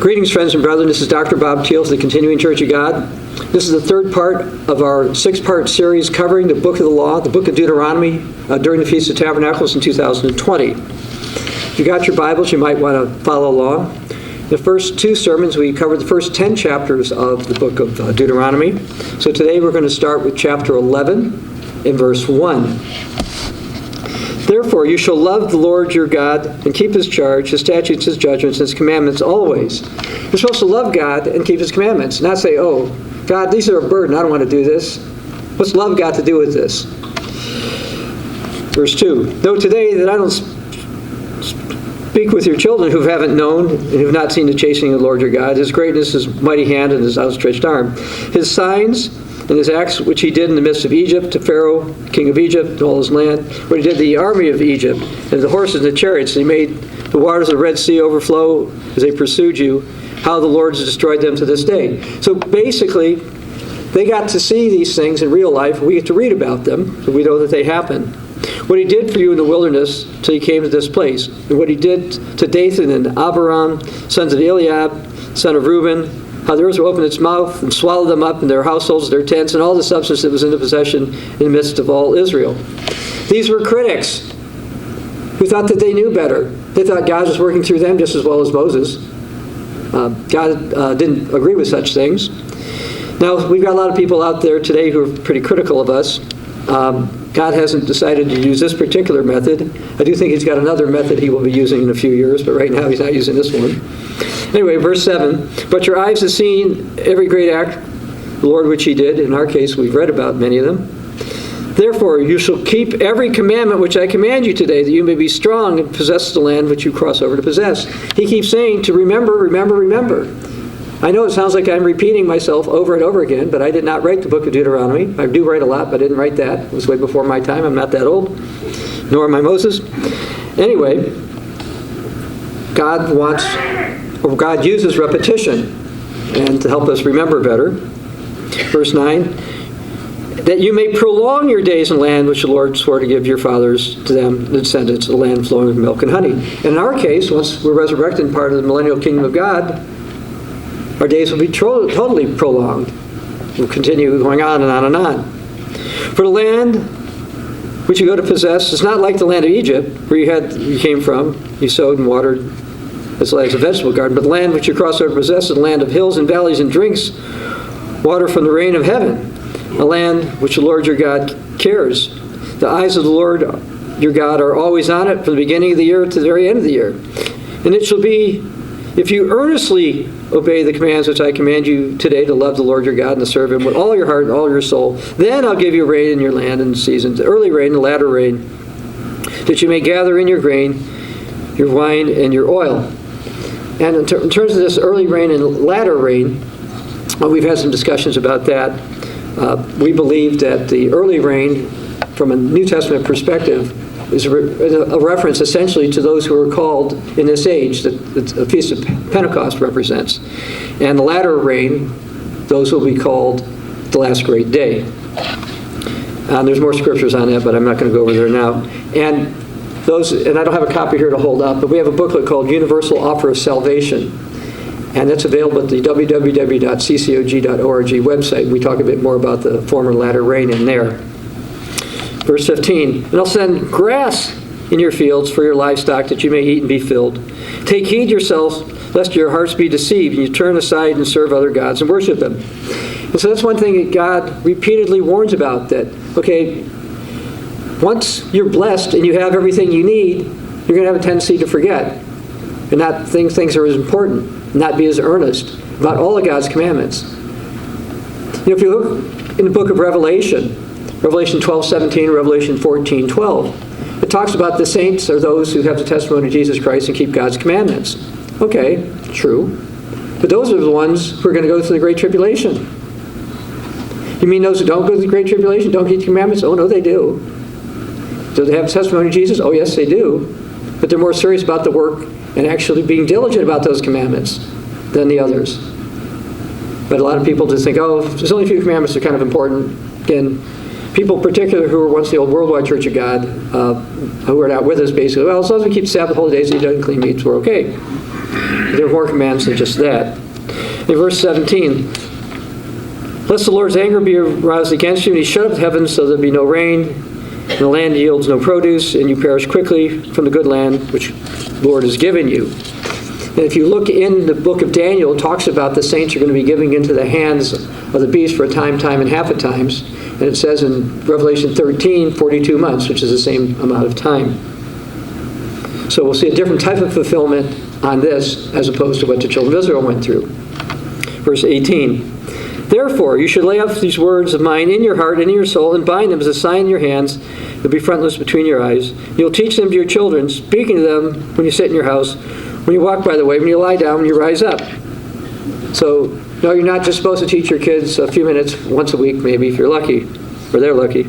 Greetings, friends and brethren. This is Dr. Bob Thiel of the Continuing Church of God. This is the third part of our six-part series covering the Book of the Law, the Book of Deuteronomy, during the Feast of Tabernacles in 2020. If you got your Bibles, you might want to follow along. The first two sermons, we covered the first 10 chapters of the Book of Deuteronomy. So today we're going to start with chapter 11 in verse 1. Therefore, you shall love the Lord your God and keep his charge, his statutes, his judgments, his commandments always. You're supposed to love God and keep his commandments, not say, oh, God, these are a burden. I don't want to do this. What's love got to do with this? Verse 2. Though today that I don't speak with your children who haven't known and who have not seen the chastening of the Lord your God, his greatness, his mighty hand, and his outstretched arm, his signs and his acts which he did in the midst of Egypt, to Pharaoh, king of Egypt, and all his land, where he did the army of Egypt, and the horses and the chariots, and he made the waters of the Red Sea overflow as they pursued you, how the Lord has destroyed them to this day. So basically, they got to see these things in real life. We get to read about them, so we know that they happened. What he did for you in the wilderness till you came to this place, and what he did to Dathan and Abiram, sons of Eliab, son of Reuben, how the earth will open its mouth and swallow them up and their households, their tents, and all the substance that was in the possession in the midst of all Israel. These were critics who thought that they knew better. They thought God was working through them just as well as Moses. God didn't agree with such things. Now, we've got a lot of people out there today who are pretty critical of us. God hasn't decided to use this particular method. I do think he's got another method he will be using in a few years, but right now he's not using this one. Anyway, verse 7, but your eyes have seen every great act, the Lord which he did. In our case, we've read about many of them. Therefore, you shall keep every commandment which I command you today, that you may be strong and possess the land which you cross over to possess. He keeps saying to remember, remember, remember. I know it sounds like I'm repeating myself over and over again, but I did not write the Book of Deuteronomy. I do write a lot, but I didn't write that. It was way before my time. I'm not that old, nor am I Moses. Anyway, God uses repetition and to help us remember better. Verse 9, that you may prolong your days in the land which the Lord swore to give your fathers to them, the descendants, the land flowing with milk and honey. And in our case, once we're resurrected and part of the millennial kingdom of God, our days will be totally prolonged. We'll continue going on and on and on. For the land which you go to possess is not like the land of Egypt, where you came from, you sowed and watered as a vegetable garden, but the land which you cross over to possess is a land of hills and valleys and drinks water from the rain of heaven, a land which the Lord your God cares. The eyes of the Lord your God are always on it from the beginning of the year to the very end of the year. And it shall be, if you earnestly obey the commands which I command you today to love the Lord your God and to serve him with all your heart and all your soul, then I'll give you rain in your land in the seasons, the early rain and the latter rain, that you may gather in your grain, your wine, and your oil. And in terms of this early rain and latter rain, we've had some discussions about that. We believe that the early rain, from a New Testament perspective, is a reference essentially to those who are called in this age that the Feast of Pentecost represents. And the latter rain, those will be called the last great day. There's more scriptures on that, but I'm not going to go over there now. And I don't have a copy here to hold up, but we have a booklet called Universal Offer of Salvation. And that's available at the www.ccog.org website. We talk a bit more about the former and latter rain in there. Verse 15, and I'll send grass in your fields for your livestock that you may eat and be filled. Take heed yourselves, lest your hearts be deceived, and you turn aside and serve other gods and worship them. And so that's one thing that God repeatedly warns about, that, okay, once you're blessed and you have everything you need, you're going to have a tendency to forget and not think things are as important, not be as earnest about all of God's commandments. If you look in the book of Revelation 12:17, Revelation 14:12, it talks about the saints are those who have the testimony of Jesus Christ and keep God's commandments. Okay, true. But those are the ones who are going to go through the Great Tribulation. You mean those who don't go through the Great Tribulation don't keep the commandments? Oh, no, they do. Do they have the testimony of Jesus? Oh, yes, they do. But they're more serious about the work and actually being diligent about those commandments than the others. But a lot of people just think, oh, there's only a few commandments that are kind of important. Again, people particularly who were once the old worldwide Church of God, who are not with us basically, well, as long as we keep the Sabbath holy days and eat unclean meats, we're okay. There There are more commands than just that. In verse 17, lest the Lord's anger be aroused against you, and he shut up the heavens so there be no rain, and the land yields no produce, and you perish quickly from the good land which the Lord has given you. And if you look in the book of Daniel, it talks about the saints are going to be giving into the hands of the beast for a time, and half a times. And it says in Revelation 13, 42 months, which is the same amount of time. So we'll see a different type of fulfillment on this as opposed to what the children of Israel went through. Verse 18. Therefore, you should lay up these words of mine in your heart and in your soul, and bind them as a sign in your hands. They'll be frontlets between your eyes. You'll teach them to your children, speaking to them when you sit in your house, when you walk by the way, when you lie down, when you rise up. So, no, you're not just supposed to teach your kids a few minutes once a week, maybe, if you're lucky, or they're lucky.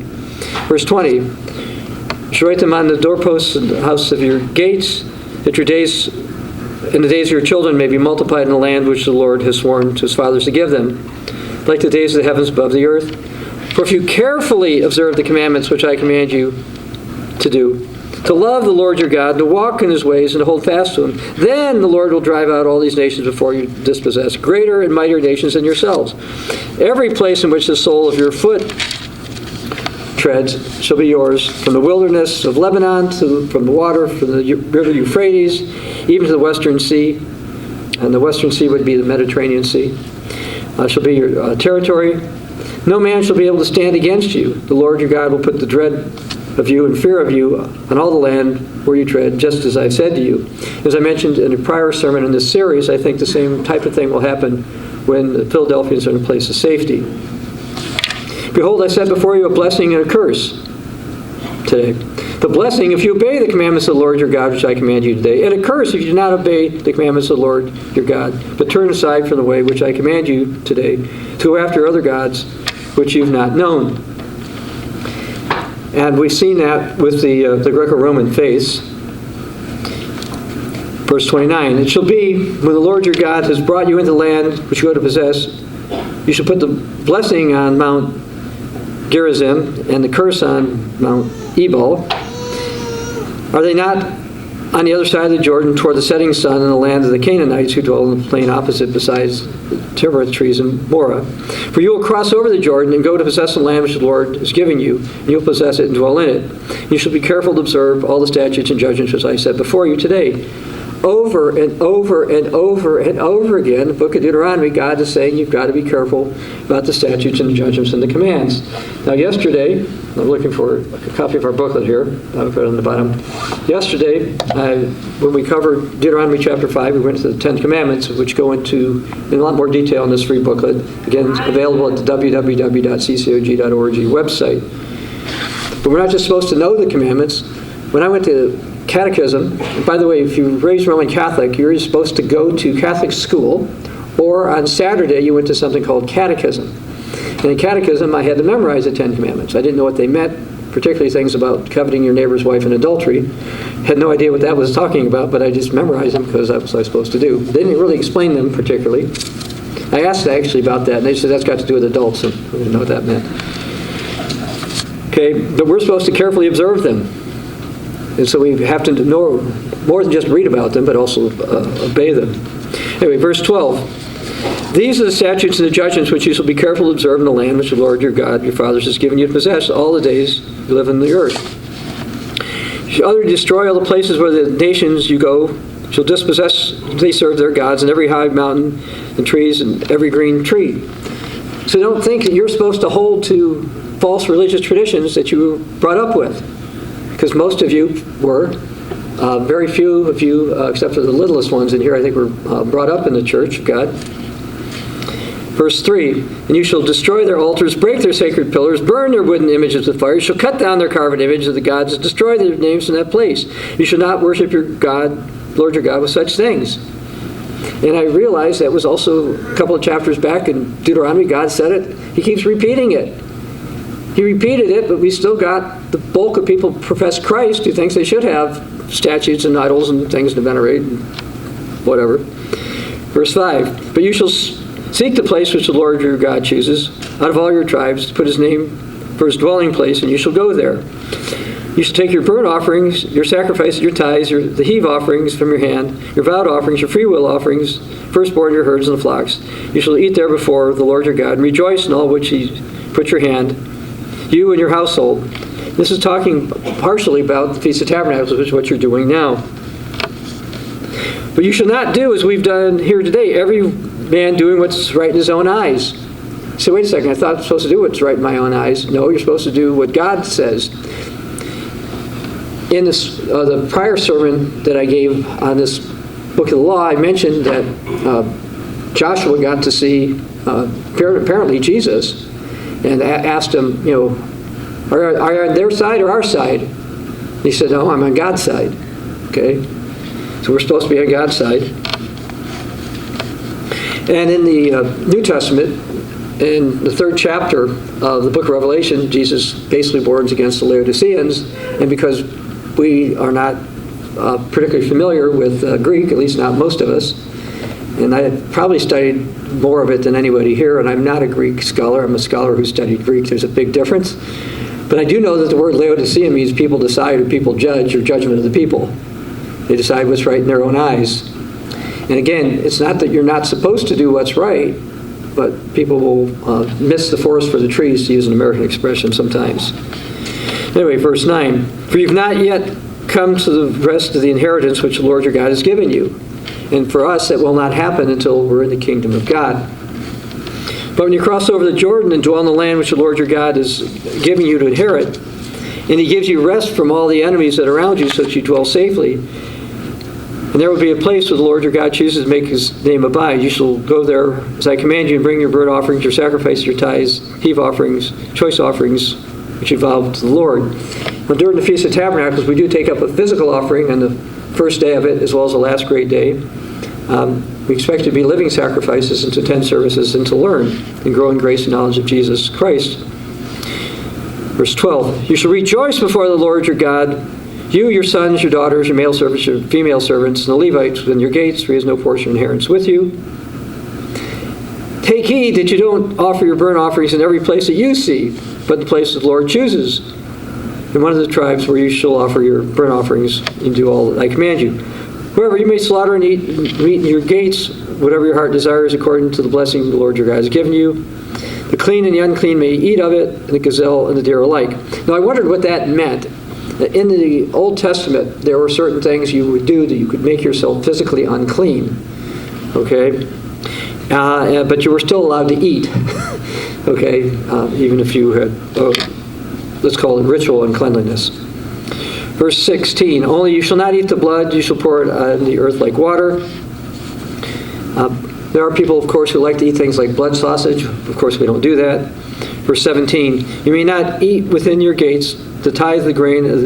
Verse 20. You should write them on the doorposts and the house of your gates, that your days, in the days of your children, may be multiplied in the land which the Lord has sworn to his fathers to give them, like the days of the heavens above the earth. For if you carefully observe the commandments which I command you to do, to love the Lord your God, to walk in his ways, and to hold fast to him, then the Lord will drive out all these nations before you dispossess, greater and mightier nations than yourselves. Every place in which the sole of your foot treads shall be yours, from the wilderness of Lebanon, from the water, from the river Euphrates, even to the western sea. And the western sea would be the Mediterranean Sea. Shall be your territory. No man shall be able to stand against you. The Lord your God will put the dread of you and fear of you on all the land where you tread, just as I've said to you. As I mentioned in a prior sermon in this series, I think the same type of thing will happen when the Philadelphians are in a place of safety. Behold, I set before you a blessing and a curse today. The blessing if you obey the commandments of the Lord your God, which I command you today, and a curse if you do not obey the commandments of the Lord your God, but turn aside from the way which I command you today, to go after other gods which you've not known. And we've seen that with the Greco-Roman faiths. Verse 29, it shall be, when the Lord your God has brought you into the land which you go to possess, you shall put the blessing on Mount Gerizim and the curse on Mount Ebal. Are they not on the other side of the Jordan toward the setting sun in the land of the Canaanites who dwell in the plain opposite besides the terebinth trees in Morah? For you will cross over the Jordan and go to possess the land which the Lord is giving you, and you'll possess it and dwell in it. You shall be careful to observe all the statutes and judgments which I set before you today. Over and over and over and over again, the Book of Deuteronomy, God is saying you've got to be careful about the statutes and the judgments and the commands. Now yesterday, I'm looking for a copy of our booklet here. I'll put it on the bottom. Yesterday, when we covered Deuteronomy chapter 5, we went to the 10 Commandments, which go into in a lot more detail in this free booklet. Again, it's available at the www.ccog.org website. But we're not just supposed to know the commandments. When I went to catechism, and by the way, if you're raised Roman Catholic, you're supposed to go to Catholic school, or on Saturday you went to something called catechism. And in catechism, I had to memorize the 10 Commandments. I didn't know what they meant, particularly things about coveting your neighbor's wife and adultery. Had no idea what that was talking about, but I just memorized them because that's what I was supposed to do. They didn't really explain them particularly. I asked actually about that, and they said that's got to do with adults, and I didn't know what that meant. Okay, but we're supposed to carefully observe them. And so we have to know more than just read about them, but also obey them. Anyway, verse 12. These are the statutes and the judgments which you shall be careful to observe in the land which the Lord your God, your fathers, has given you to possess all the days you live on the earth. You shall utterly destroy all the places where the nations you go shall dispossess, they serve their gods, and every high mountain and trees and every green tree. So don't think that you're supposed to hold to false religious traditions that you were brought up with. Because most of you were. Very few of you, except for the littlest ones in here, I think were brought up in the church of God. Verse 3, and you shall destroy their altars, break their sacred pillars, burn their wooden images with fire, you shall cut down their carved images of the gods, and destroy their names in that place. You shall not worship your God, Lord your God, with such things. And I realized that was also a couple of chapters back in Deuteronomy. God said it. He keeps repeating it. He repeated it, but we still got the bulk of people who profess Christ who thinks they should have statutes and idols and things to venerate and whatever. Verse 5, but you shall seek the place which the Lord your God chooses out of all your tribes to put his name for his dwelling place, and you shall go there. You shall take your burnt offerings, your sacrifices, your tithes, the heave offerings from your hand, your vowed offerings, your freewill offerings, firstborn of your herds and the flocks. You shall eat there before the Lord your God, and rejoice in all which he put your hand, you and your household. This is talking partially about the Feast of Tabernacles, which is what you're doing now. But you shall not do as we've done here today, every man doing what's right in his own eyes. So wait a second, I thought I was supposed to do what's right in my own eyes. No, you're supposed to do what God says. In this, the prior sermon that I gave on this book of the law, I mentioned that Joshua got to see apparently Jesus, and asked him, are you on their side or our side? He said, no, I'm on God's side. Okay, so we're supposed to be on God's side. And in the New Testament, in the 3rd chapter of the book of Revelation, Jesus basically warns against the Laodiceans, and because we are not particularly familiar with Greek, at least not most of us, and I had probably studied more of it than anybody here, and I'm not a Greek scholar. I'm a scholar who studied Greek. There's a big difference. But I do know that the word Laodicea means people decide or people judge, or judgment of the people. They decide what's right in their own eyes. And again, it's not that you're not supposed to do what's right, but people will miss the forest for the trees, to use an American expression sometimes. Anyway, verse 9. For you've not yet come to the rest of the inheritance which the Lord your God has given you. And for us, that will not happen until we're in the kingdom of God. But when you cross over the Jordan and dwell in the land which the Lord your God is giving you to inherit, and he gives you rest from all the enemies that are around you so that you dwell safely, and there will be a place where the Lord your God chooses to make his name abide. You shall go there as I command you, and bring your burnt offerings, your sacrifices, your tithes, heave offerings, choice offerings, which you vow to the Lord. Now, during the Feast of Tabernacles, we do take up a physical offering on the first day of it, as well as the last great day. We expect to be living sacrifices and to attend services and to learn and grow in grace and knowledge of Jesus Christ. Verse 12, you shall rejoice before the Lord your God, you, your sons, your daughters, your male servants, your female servants, and the Levites within your gates, for he has no portion of inheritance with you. Take heed that you don't offer your burnt offerings in every place that you see, but the place that the Lord chooses, in one of the tribes where you shall offer your burnt offerings and do all that I command you. However, you may slaughter and eat meat in your gates, whatever your heart desires, according to the blessing the Lord your God has given you. The clean and the unclean may eat of it, and the gazelle and the deer alike. Now, I wondered what that meant. In the Old Testament, there were certain things you would do that you could make yourself physically unclean. Okay? But you were still allowed to eat. Okay? Even if you had, let's call it ritual uncleanliness. Verse 16, only you shall not eat the blood, you shall pour it on the earth like water. There are people, of course, who like to eat things like blood sausage. Of course, we don't do that. Verse 17, you may not eat within your gates the tithe of the grain of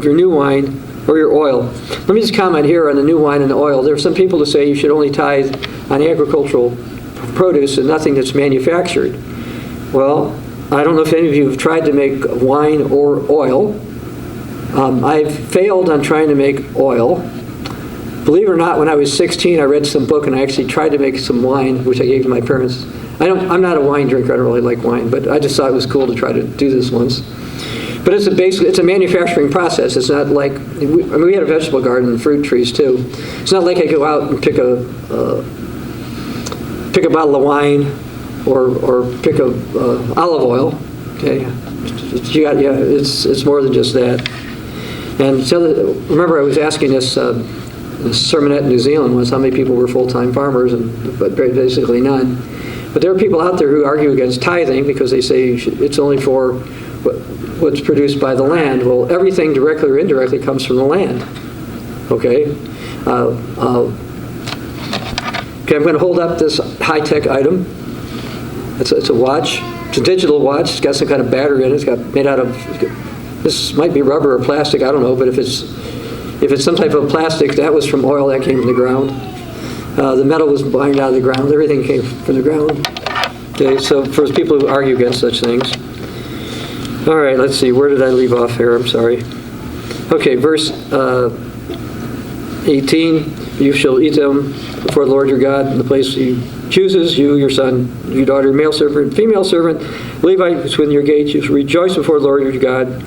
your new wine or your oil. Let me just comment here on the new wine and the oil. There are some people who say you should only tithe on agricultural produce and nothing that's manufactured. Well, I don't know if any of you have tried to make wine or oil. I've failed on trying to make oil. Believe it or not, when I was 16, I read some book and I actually tried to make some wine, which I gave to my parents. I'm not a wine drinker. I don't really like wine, but I just thought it was cool to try to do this once. But it's a manufacturing process. It's not like we had a vegetable garden and fruit trees too. It's not like I go out and pick a bottle of wine or pick a olive oil. Okay, it's more than just that. And so, remember, I was asking this sermonette in New Zealand once how many people were full-time farmers, but basically none. But there are people out there who argue against tithing because they say it's only for what's produced by the land. Well, everything directly or indirectly comes from the land. Okay? Okay, I'm going to hold up this high-tech item. It's a watch. It's a digital watch. It's got some kind of battery in it. It's made out of, this might be rubber or plastic, I don't know, but if it's some type of plastic, that was from oil that came from the ground. The metal was mined out of the ground. Everything came from the ground. Okay, so for people who argue against such things. All right, let's see. Where did I leave off here? I'm sorry. Okay, verse 18. You shall eat them before the Lord your God in the place he chooses, you, your son, your daughter, your male servant, female servant, Levite within your gates. You shall rejoice before the Lord your God.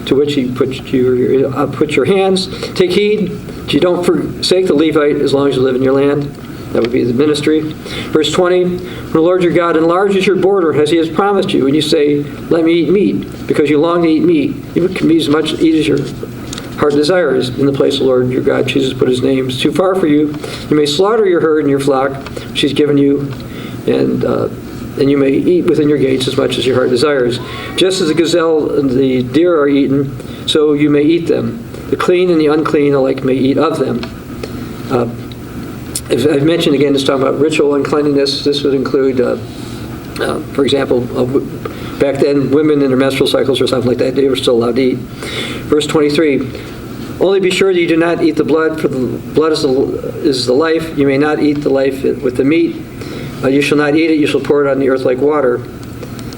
to which he put your hands. Take heed that you don't forsake the Levite as long as you live in your land. That would be the ministry. Verse 20, when the Lord your God enlarges your border as he has promised you, and you say, let me eat meat, because you long to eat meat, you can eat as much as your heart desires in the place the Lord your God chooses to put his name. It's too far for you. You may slaughter your herd and your flock, which he's given you, and you may eat within your gates as much as your heart desires. Just as the gazelle and the deer are eaten, so you may eat them. The clean and the unclean alike may eat of them. As I've mentioned again, it's talking about ritual uncleanliness. This would include, for example, back then, women in their menstrual cycles or something like that, they were still allowed to eat. Verse 23, only be sure that you do not eat the blood, for the blood is the life. You may not eat the life with the meat. You shall not eat it. You shall pour it on the earth like water.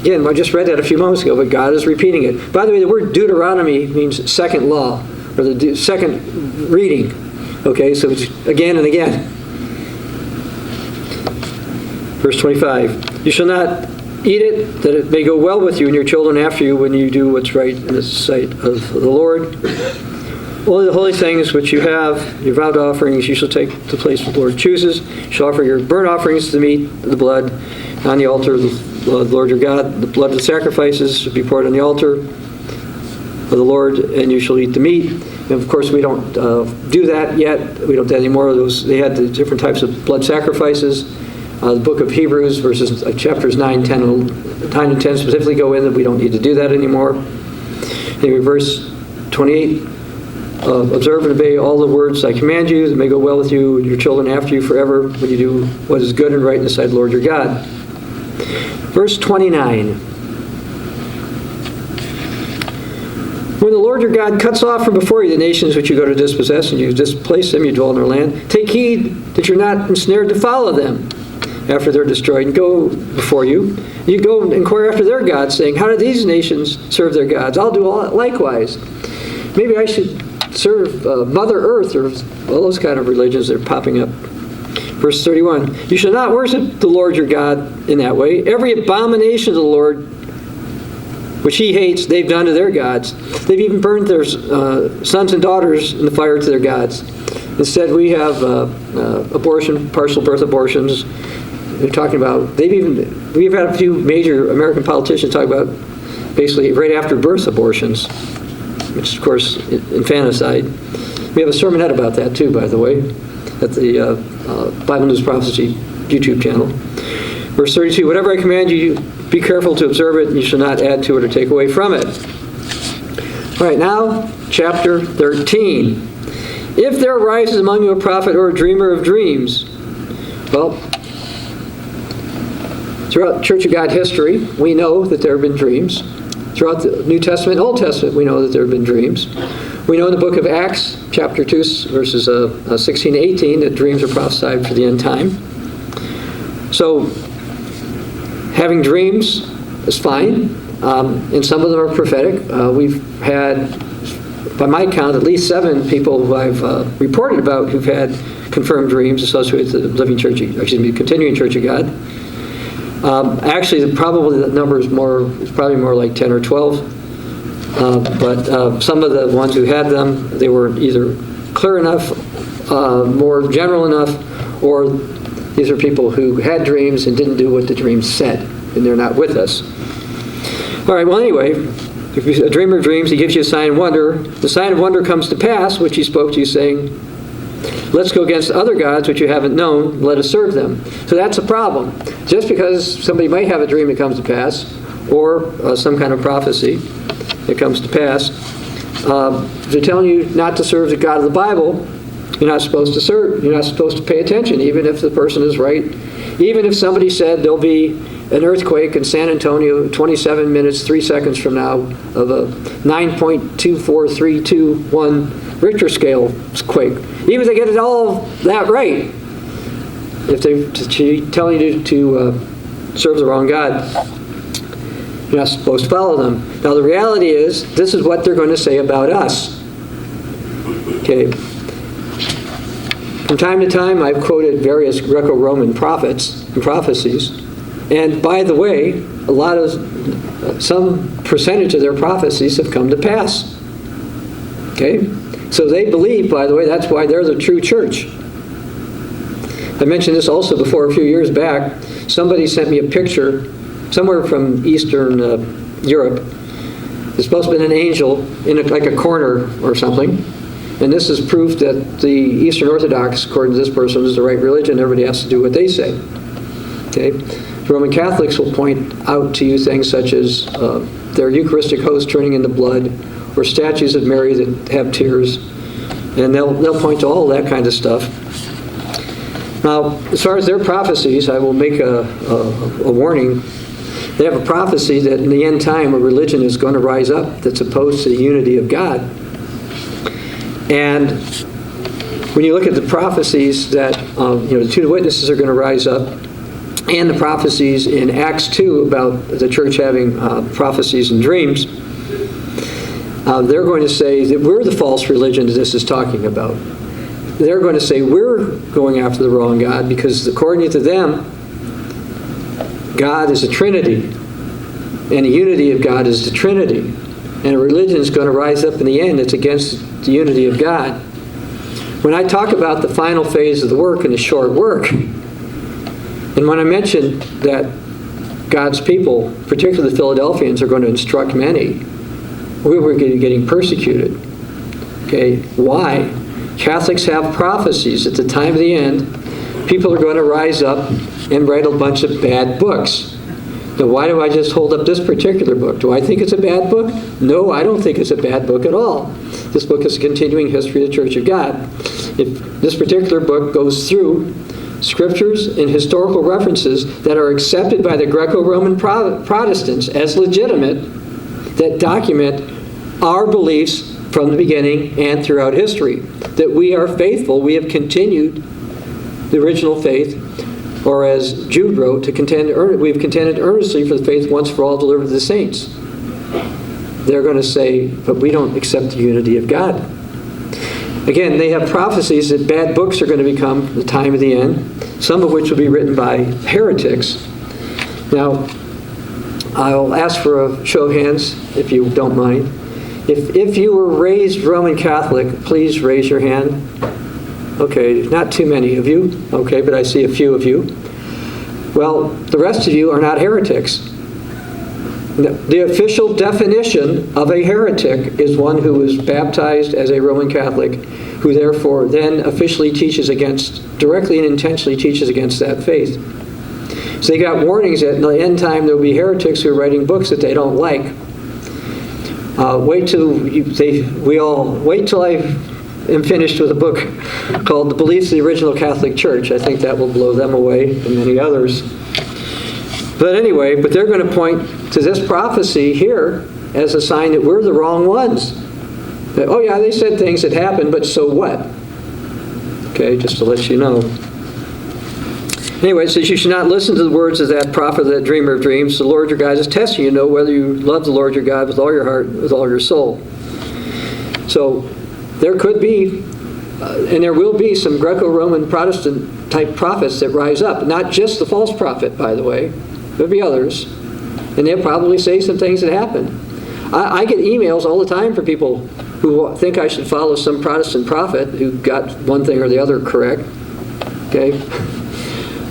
Again, I just read that a few moments ago, but God is repeating it. By the way, the word Deuteronomy means second law, or the second reading. Okay, so it's again and again. Verse 25, you shall not eat it, that it may go well with you and your children after you when you do what's right in the sight of the Lord. Only the holy things which you have, your vowed offerings, you shall take the place the Lord chooses. You shall offer your burnt offerings, the meat, the blood, on the altar of the Lord your God. The blood of the sacrifices should be poured on the altar of the Lord, and you shall eat the meat. And of course, we don't do that yet. We don't do any more of those. They had the different types of blood sacrifices. The Book of Hebrews, chapters 9, 10, and 10 specifically go in that we don't need to do that anymore. Anyway, verse 28, observe and obey all the words I command you, that may go well with you and your children after you forever, when you do what is good and right in the sight of the Lord your God. Verse 29. When the Lord your God cuts off from before you the nations which you go to dispossess, and you displace them, you dwell in their land, take heed that you're not ensnared to follow them after they're destroyed, and go before you. You go and inquire after their gods, saying, how do these nations serve their gods? I'll do all likewise. Maybe I should serve Mother Earth, or all those kind of religions that are popping up. Verse 31, you shall not worship the Lord your God in that way. Every abomination of the Lord, which he hates, they've done to their gods. They've even burned their sons and daughters in the fire to their gods. Instead, we have abortion, partial birth abortions. They're talking about, we've had a few major American politicians talk about basically right after birth abortions, which is, of course, infanticide. We have a sermonette about that, too, by the way, at the Bible News Prophecy YouTube channel. Verse 32, whatever I command you, be careful to observe it, and you shall not add to it or take away from it. All right, now, chapter 13. If there arises among you a prophet or a dreamer of dreams, well, throughout Church of God history, we know that there have been dreams. Throughout the New Testament and Old Testament, we know that there have been dreams. We know in the book of Acts, chapter 2, verses 16 to 18, that dreams are prophesied for the end time. So, having dreams is fine, and some of them are prophetic. We've had, by my count, at least 7 people who I've reported about who've had confirmed dreams associated with the Continuing Church of God. Actually, probably the number is probably more like 10 or 12. But some of the ones who had them, they were either clear enough, more general enough, or these are people who had dreams and didn't do what the dreams said, and they're not with us. All right, well, anyway, if you're a dreamer of dreams, he gives you a sign of wonder. The sign of wonder comes to pass, which he spoke to you, saying, let's go against other gods which you haven't known, let us serve them. So that's a problem. Just because somebody might have a dream that comes to pass, or some kind of prophecy that comes to pass, if they're telling you not to serve the God of the Bible, you're not supposed to serve. You're not supposed to pay attention, even if the person is right. Even if somebody said there'll be an earthquake in San Antonio 27 minutes, 3 seconds from now of a 9.24321 Richter scale quake. Even if they get it all that right, if they're telling you to serve the wrong God, you're not supposed to follow them. Now the reality is, this is what they're going to say about us. Okay. From time to time, I've quoted various Greco-Roman prophets and prophecies, And by the way, some percentage of their prophecies have come to pass. Okay? So they believe, by the way, that's why they're the true church. I mentioned this also before a few years back. Somebody sent me a picture, somewhere from Eastern Europe. It's supposed to be an angel in like a corner or something. And this is proof that the Eastern Orthodox, according to this person, is the right religion. Everybody has to do what they say. Okay? Roman Catholics will point out to you things such as their Eucharistic host turning into blood, or statues of Mary that have tears, and they'll point to all that kind of stuff. Now, as far as their prophecies, I will make a warning. They have a prophecy that in the end time a religion is going to rise up that's opposed to the unity of God. And when you look at the prophecies that the two witnesses are going to rise up, and the prophecies in Acts 2 about the church having prophecies and dreams, they're going to say that we're the false religion that this is talking about. They're going to say we're going after the wrong God because according to them, God is a Trinity, and the unity of God is the Trinity. And a religion is going to rise up in the end that's against the unity of God. When I talk about the final phase of the work and the short work, and when I mentioned that God's people, particularly the Philadelphians, are going to instruct many, we were getting persecuted. Okay, why? Catholics have prophecies. At the time of the end, people are going to rise up and write a bunch of bad books. Now, why do I just hold up this particular book? Do I think it's a bad book? No, I don't think it's a bad book at all. This book is a continuing history of the Church of God. If this particular book goes through scriptures and historical references that are accepted by the Greco-Roman Protestants as legitimate, that document our beliefs from the beginning and throughout history, that we are faithful, we have continued the original faith, or as Jude wrote, we have contended earnestly for the faith once for all delivered to the saints. They're going to say, but we don't accept the unity of God. Again, they have prophecies that bad books are going to become the time of the end, some of which will be written by heretics. Now, I'll ask for a show of hands, if you don't mind. If you were raised Roman Catholic, please raise your hand. Okay, not too many of you. Okay, but I see a few of you. Well, the rest of you are not heretics. The official definition of a heretic is one who is baptized as a Roman Catholic, who therefore then officially directly and intentionally teaches against that faith. So they got warnings that in the end time there will be heretics who are writing books that they don't like. Wait till I am finished with a book called The Beliefs of the Original Catholic Church. I think that will blow them away and many others. But anyway, they're going to point to this prophecy here as a sign that we're the wrong ones. That, oh yeah, they said things that happened, but so what? Okay, just to let you know. Anyway, it says you should not listen to the words of that prophet, that dreamer of dreams. The Lord your God is testing you to know whether you love the Lord your God with all your heart, with all your soul. So there could be, and there will be, some Greco-Roman Protestant type prophets that rise up. Not just the false prophet, by the way. There'll be others. And they'll probably say some things that happened. I get emails all the time from people who think I should follow some Protestant prophet who got one thing or the other correct. Okay?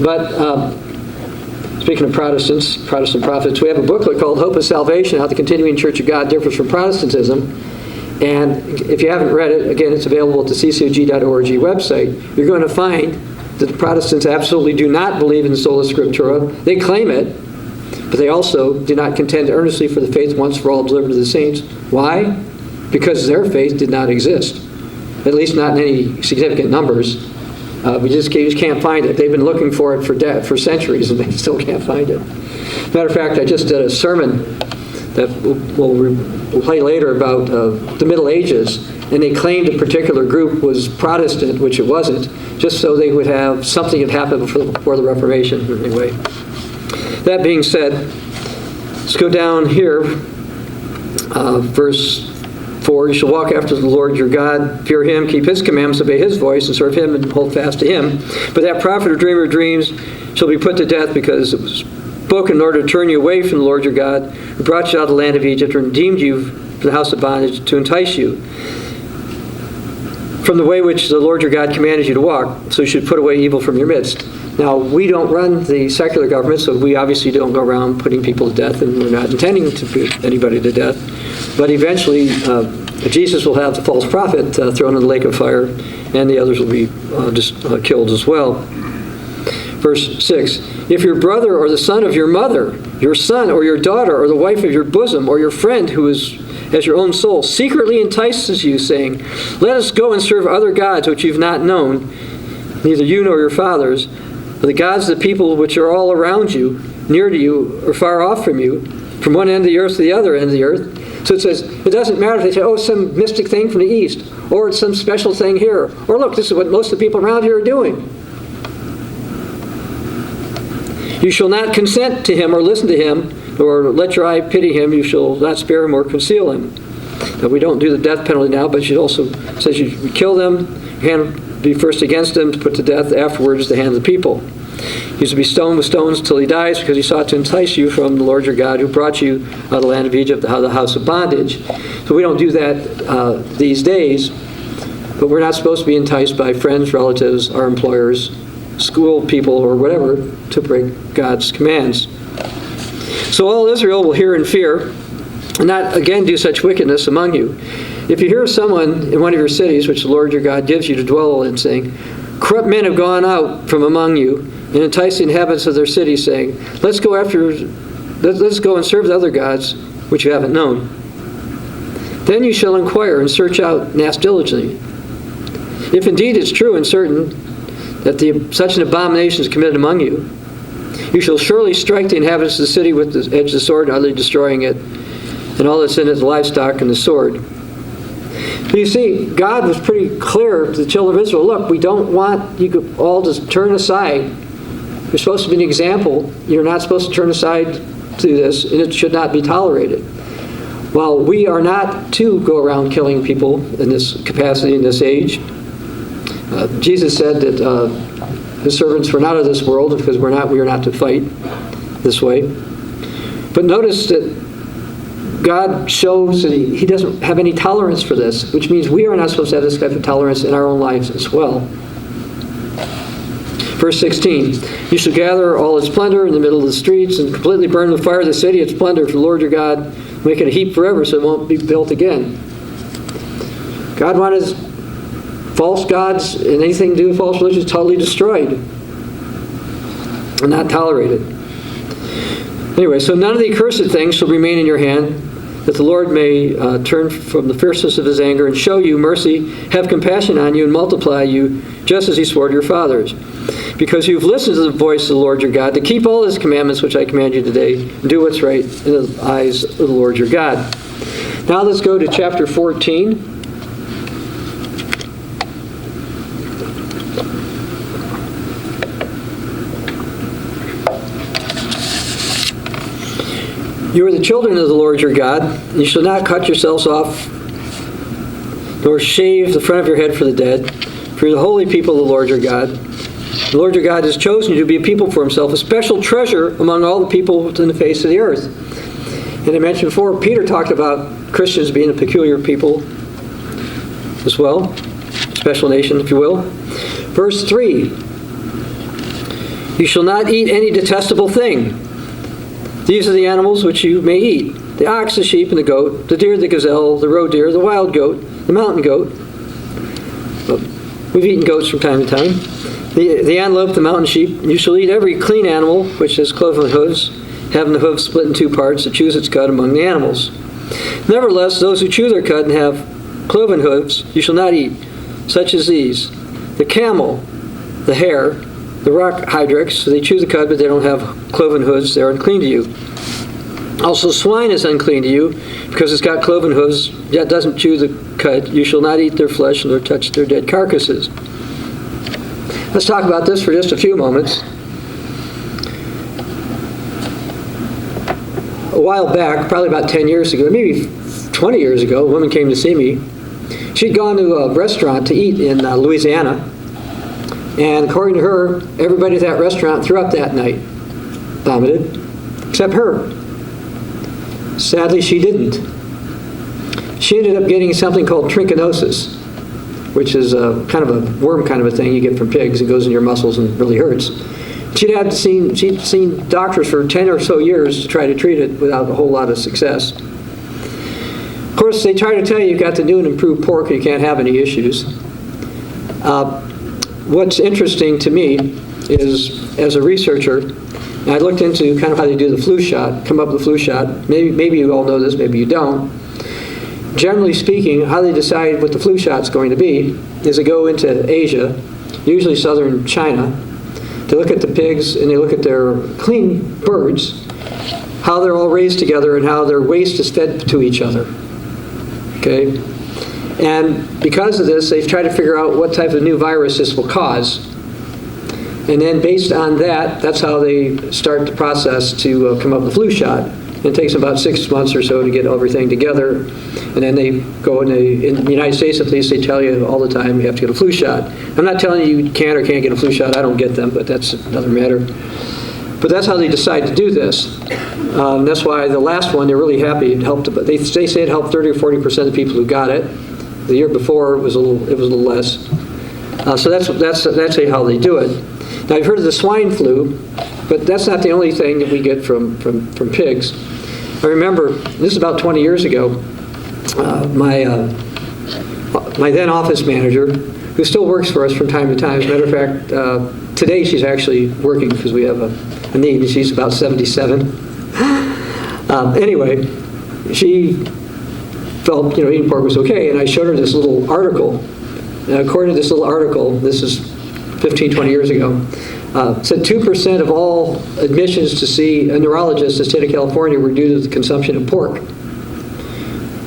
But speaking of Protestant prophets, we have a booklet called Hope of Salvation, How the Continuing Church of God Differs from Protestantism. And if you haven't read it, again, it's available at the ccog.org website. You're going to find that the Protestants absolutely do not believe in sola scriptura. They claim it, but they also do not contend earnestly for the faith once for all delivered to the saints. Why? Because their faith did not exist, at least not in any significant numbers. We just can't find it. They've been looking for it for centuries, and they still can't find it. Matter of fact, I just did a sermon that we'll play later about the Middle Ages, and they claimed a particular group was Protestant, which it wasn't, just so they would have something that happened before the Reformation. Anyway, that being said, let's go down here, verse 4, you shall walk after the Lord your God, fear him, keep his commandments, obey his voice, and serve him and hold fast to him. But that prophet or dreamer of dreams shall be put to death because it was spoken in order to turn you away from the Lord your God, who brought you out of the land of Egypt and redeemed you from the house of bondage to entice you from the way which the Lord your God commanded you to walk, so you should put away evil from your midst. Now, we don't run the secular government, so we obviously don't go around putting people to death, and we're not intending to put anybody to death. But eventually, Jesus will have the false prophet thrown in the lake of fire, and the others will be killed as well. Verse 6, if your brother or the son of your mother, your son or your daughter, or the wife of your bosom, or your friend who is as your own soul, secretly entices you, saying, let us go and serve other gods which you've not known, neither you nor your fathers, but the gods of the people which are all around you, near to you, or far off from you, from one end of the earth to the other end of the earth. So it says, it doesn't matter if they say, oh, it's some mystic thing from the east, or it's some special thing here, or look, this is what most of the people around here are doing. You shall not consent to him or listen to him, or let your eye pity him. You shall not spare him or conceal him. Now, we don't do the death penalty now, but it also says you kill them, your hand be first against them to put to death, afterwards the hand of the people. He is to be stoned with stones till he dies, because he sought to entice you from the Lord your God, who brought you out of the land of Egypt, out of the house of bondage. So we don't do that these days, but we're not supposed to be enticed by friends, relatives, our employers, school people, or whatever, to break God's commands. So all Israel will hear and fear, and not again do such wickedness among you. If you hear of someone in one of your cities, which the Lord your God gives you to dwell in, saying, corrupt men have gone out from among you, and entice the inhabitants of their cities, saying, let's go and serve the other gods which you haven't known. Then you shall inquire and search out and ask diligently. If indeed it's true and certain that such an abomination is committed among you, you shall surely strike the inhabitants of the city with the edge of the sword, utterly destroying it, and all that's in it, the livestock and the sword. But you see, God was pretty clear to the children of Israel, look, we don't want you all to turn aside. You're supposed to be an example. You're not supposed to turn aside to this, and it should not be tolerated. Well, we are not to go around killing people in this capacity, in this age. Jesus said that his servants were not of this world, because we are not to fight this way. But notice that God shows that he doesn't have any tolerance for this, which means we are not supposed to have this type of tolerance in our own lives as well. Verse 16, you shall gather all its splendor in the middle of the streets and completely burn with fire the city, its splendor, for the Lord your God, make it a heap forever so it won't be built again. God wanted false gods and anything to do with false religion totally destroyed and not tolerated. Anyway, so none of the accursed things shall remain in your hand, that the Lord may turn from the fierceness of his anger and show you mercy, have compassion on you, and multiply you, just as he swore to your fathers. Because you've listened to the voice of the Lord your God, to keep all his commandments which I command you today, and do what's right in the eyes of the Lord your God. Now let's go to chapter 14. You are the children of the Lord your God. You shall not cut yourselves off, nor shave the front of your head for the dead, for you're the holy people of the Lord your God. The Lord your God has chosen you to be a people for himself, a special treasure among all the people in the face of the earth. And I mentioned before, Peter talked about Christians being a peculiar people as well, special nation, if you will. Verse 3, you shall not eat any detestable thing. These are the animals which you may eat: the ox, the sheep, and the goat, the deer, the gazelle, the roe deer, the wild goat, the mountain goat. We've eaten goats from time to time. The antelope, the mountain sheep. You shall eat every clean animal which has cloven hooves, having the hooves split in two parts, to choose its cut among the animals. Nevertheless, those who chew their cud and have cloven hooves, you shall not eat, such as these: the camel, the hare, the rock hyrax. So they chew the cud, but they don't have cloven hooves. They're unclean to you. Also, swine is unclean to you, because it's got cloven hooves, yet doesn't chew the cud. You shall not eat their flesh, nor touch their dead carcasses. Let's talk about this for just a few moments. A while back, probably about 10 years ago, maybe 20 years ago, a woman came to see me. She'd gone to a restaurant to eat in Louisiana, and according to her, everybody at that restaurant threw up that night, vomited. except her. Sadly, she didn't. She ended up getting something called trichinosis, which is a kind of a worm kind of a thing you get from pigs. It goes in your muscles and really hurts. She'd seen doctors for 10 or so years to try to treat it without a whole lot of success. Of course, they try to tell you you've got the new and improved pork and you can't have any issues. What's interesting to me is, as a researcher, I looked into kind of how they do the flu shot, come up with the flu shot. Maybe you all know this, maybe you don't. Generally speaking, how they decide what the flu shot's going to be is they go into Asia, usually southern China. They look at the pigs and they look at their clean birds, how they're all raised together and how their waste is fed to each other. Okay? And because of this, they've tried to figure out what type of new virus this will cause. And then based on that, that's how they start the process to come up with the flu shot. And it takes about 6 months or so to get everything together. And then they go in the United States, at least, they tell you all the time you have to get a flu shot. I'm not telling you you can or can't get a flu shot. I don't get them, but that's another matter. But that's how they decide to do this. That's why the last one, they're really happy. It helped. They say it helped 30 or 40% of the people who got it. The year before, it was a little less. So that's how they do it. Now, I've heard of the swine flu, but that's not the only thing that we get from pigs. I remember, this is about 20 years ago, my then office manager, who still works for us from time to time, as a matter of fact, today she's actually working because we have a need, and she's about 77. Anyway, she felt eating pork was okay, and I showed her this little article. And according to this little article, this is 15, 20 years ago, said 2% of all admissions to see a neurologist in the state of California were due to the consumption of pork.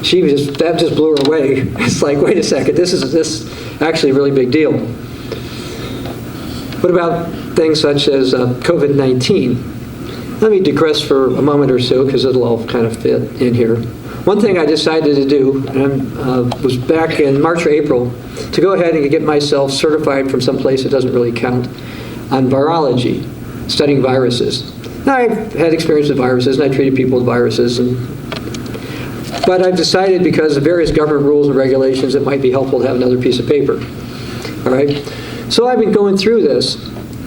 That just blew her away. It's like, wait a second, this is actually a really big deal. What about things such as COVID-19? Let me digress for a moment or so because it'll all kind of fit in here. One thing I decided to do was back in March or April to go ahead and get myself certified from some place that doesn't really count on virology, studying viruses. Now, I've had experience with viruses, and I treated people with viruses. But I've decided, because of various government rules and regulations, it might be helpful to have another piece of paper. All right? So I've been going through this,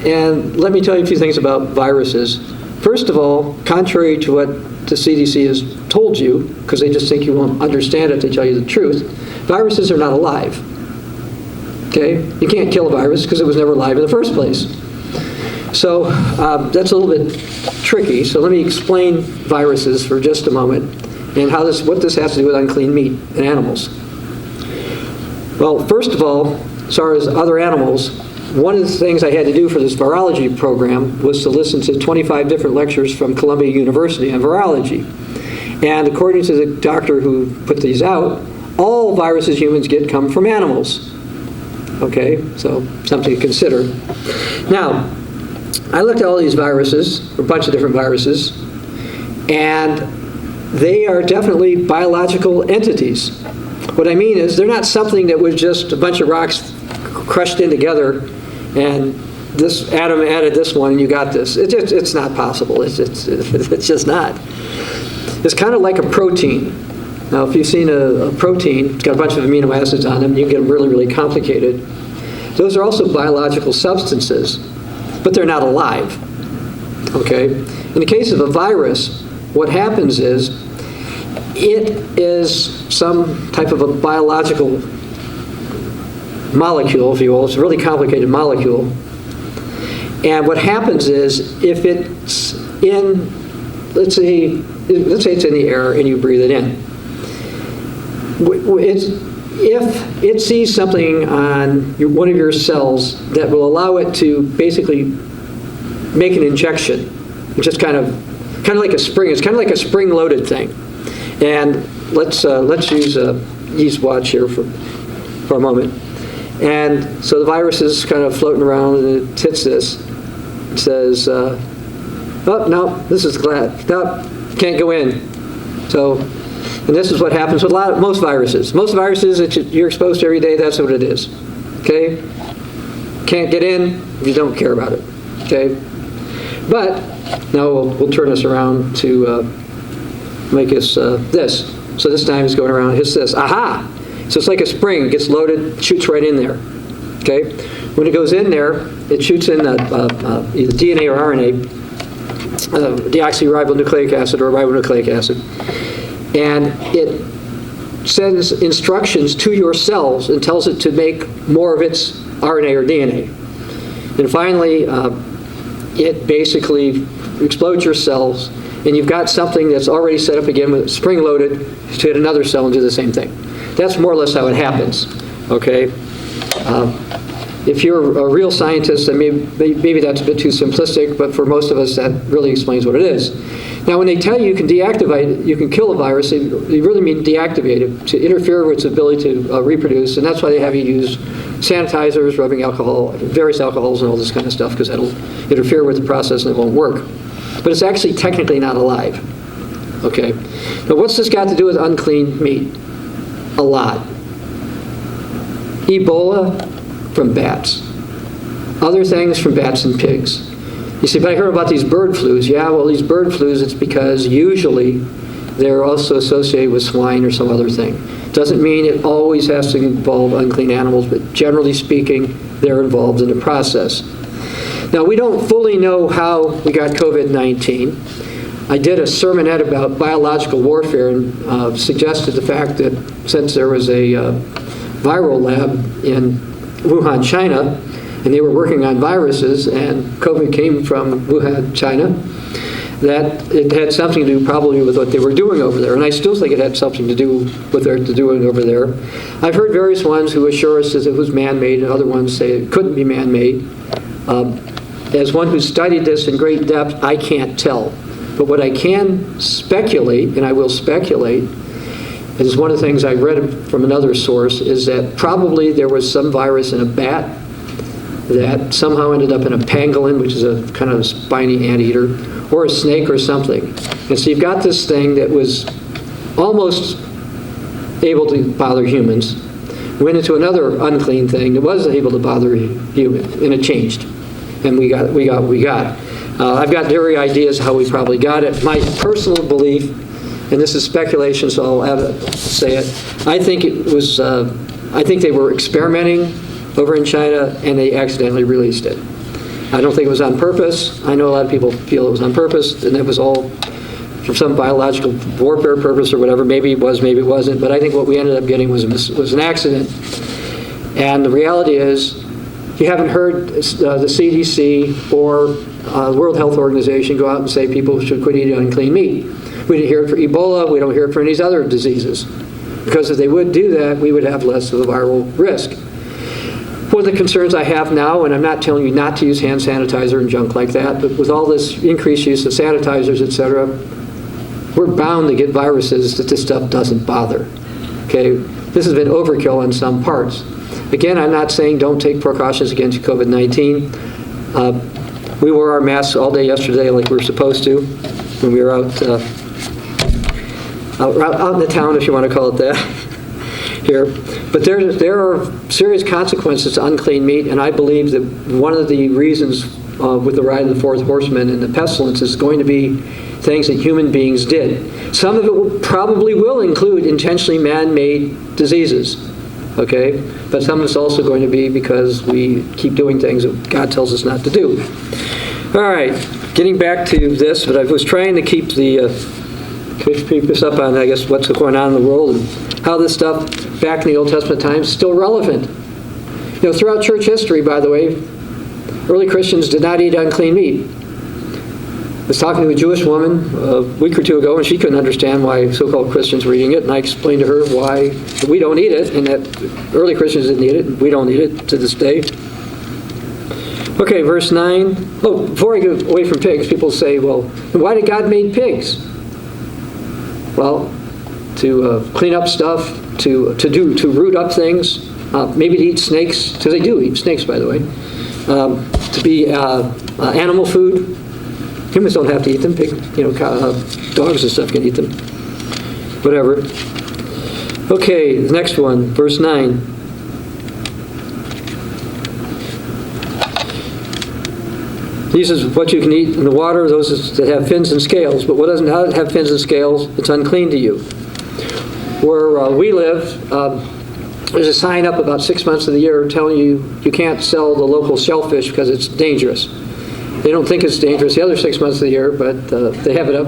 and let me tell you a few things about viruses. First of all, contrary to what the CDC has told you, because they just think you won't understand it if they tell you the truth, viruses are not alive. Okay? You can't kill a virus because it was never alive in the first place. So that's a little bit tricky. So let me explain viruses for just a moment and what this has to do with unclean meat and animals. Well, first of all, as far as other animals, one of the things I had to do for this virology program was to listen to 25 different lectures from Columbia University on virology. And according to the doctor who put these out, all viruses humans get come from animals. Okay, so something to consider. Now, I looked at all these viruses, a bunch of different viruses, and they are definitely biological entities. What I mean is they're not something that was just a bunch of rocks crushed in together and this atom added this one and you got this. It's not possible. It's just not. It's kind of like a protein. Now, if you've seen a protein, it's got a bunch of amino acids on them, you can get them really, really complicated. Those are also biological substances, but they're not alive. Okay? In the case of a virus, what happens is it is some type of a biological molecule, if you will. It's a really complicated molecule. And what happens is if it's in, let's say it's in the air and you breathe it in. If it sees something on one of your cells that will allow it to basically make an injection, which is kind of like a spring. It's kind of like a spring-loaded thing. And let's use a yeast watch here for a moment. And so the virus is kind of floating around and it hits this. It says, oh, no, this is glass. No, can't go in. So, and this is what happens with most viruses. Most viruses that you're exposed to every day, that's what it is. Okay? Can't get in, you don't care about it. Okay? But now we'll turn this around to make us this. So this time he's going around, hits this. Aha! So it's like a spring. It gets loaded, shoots right in there. Okay? When it goes in there, it shoots in either DNA or RNA, deoxyribonucleic acid or ribonucleic acid. And it sends instructions to your cells and tells it to make more of its RNA or DNA. And finally, it basically explodes your cells, and you've got something that's already set up again with spring-loaded to hit another cell and do the same thing. That's more or less how it happens, okay? If you're a real scientist, then maybe that's a bit too simplistic, but for most of us, that really explains what it is. Now, when they tell you can deactivate it, you can kill a virus, they really mean deactivate it, to interfere with its ability to reproduce, and that's why they have you use sanitizers, rubbing alcohol, various alcohols, and all this kind of stuff, because that'll interfere with the process and it won't work. But it's actually technically not alive. Okay? Now, what's this got to do with unclean meat? A lot. Ebola from bats. Other things from bats and pigs. You see, but I heard about these bird flus. Yeah, well, these bird flus, it's because usually they're also associated with swine or some other thing. Doesn't mean it always has to involve unclean animals, but generally speaking, they're involved in the process. Now, we don't fully know how we got COVID-19. I did a sermonette about biological warfare and suggested the fact that since there was a viral lab in Wuhan, China, and they were working on viruses, and COVID came from Wuhan, China, that it had something to do probably with what they were doing over there. And I still think it had something to do with what they're doing over there. I've heard various ones who assure us that it was man-made, and other ones say it couldn't be man-made. As one who studied this in great depth, I can't tell. But what I can speculate, and I will speculate, is one of the things I read from another source, is that probably there was some virus in a bat that somehow ended up in a pangolin, which is a kind of spiny anteater, or a snake or something. And so you've got this thing that was almost able to bother humans, went into another unclean thing that wasn't able to bother humans, and it changed. And we got what we got. I've got very ideas how we probably got it. My personal belief, and this is speculation, so I'll say it, I think it was, I think they were experimenting over in China, and they accidentally released it. I don't think it was on purpose. I know a lot of people feel it was on purpose, and it was all for some biological warfare purpose or whatever. Maybe it was, maybe it wasn't, but I think what we ended up getting was an accident. And the reality is, you haven't heard the CDC or the World Health Organization go out and say people should quit eating unclean meat. We didn't hear it for Ebola. We don't hear it for any of these other diseases. Because if they would do that, we would have less of a viral risk. One of the concerns I have now, and I'm not telling you not to use hand sanitizer and junk like that, but with all this increased use of sanitizers, etc., we're bound to get viruses that this stuff doesn't bother. Okay? This has been overkill in some parts. Again, I'm not saying don't take precautions against COVID-19. We wore our masks all day yesterday like we were supposed to when we were out in the town, if you want to call it that, here. But there are serious consequences to unclean meat, and I believe that one of the reasons with the rise of the fourth horseman and the pestilence is going to be things that human beings did. Some of it probably will include intentionally man-made diseases. Okay? But some of it's also going to be because we keep doing things that God tells us not to do. All right, getting back to this, but I was trying to keep us up on, I guess, what's going on in the world and how this stuff back in the Old Testament times is still relevant. You know, throughout church history, by the way, early Christians did not eat unclean meat. I was talking to a Jewish woman a week or two ago, and she couldn't understand why so-called Christians were eating it, and I explained to her why we don't eat it, and that early Christians didn't eat it, and we don't eat it to this day. Okay, verse 9. Oh, before I get away from pigs, people say, well, why did God make pigs? Well, to clean up stuff, to root up things, maybe to eat snakes, because they do eat snakes, by the way, to be animal food. Humans don't have to eat them. Dogs and stuff can eat them. Whatever. Okay, the next one, verse 9. These is what you can eat in the water, those that have fins and scales. But what doesn't have fins and scales, it's unclean to you. Where we live, there's a sign up about 6 months of the year telling you you can't sell the local shellfish because it's dangerous. They don't think it's dangerous the other 6 months of the year, but they have it up.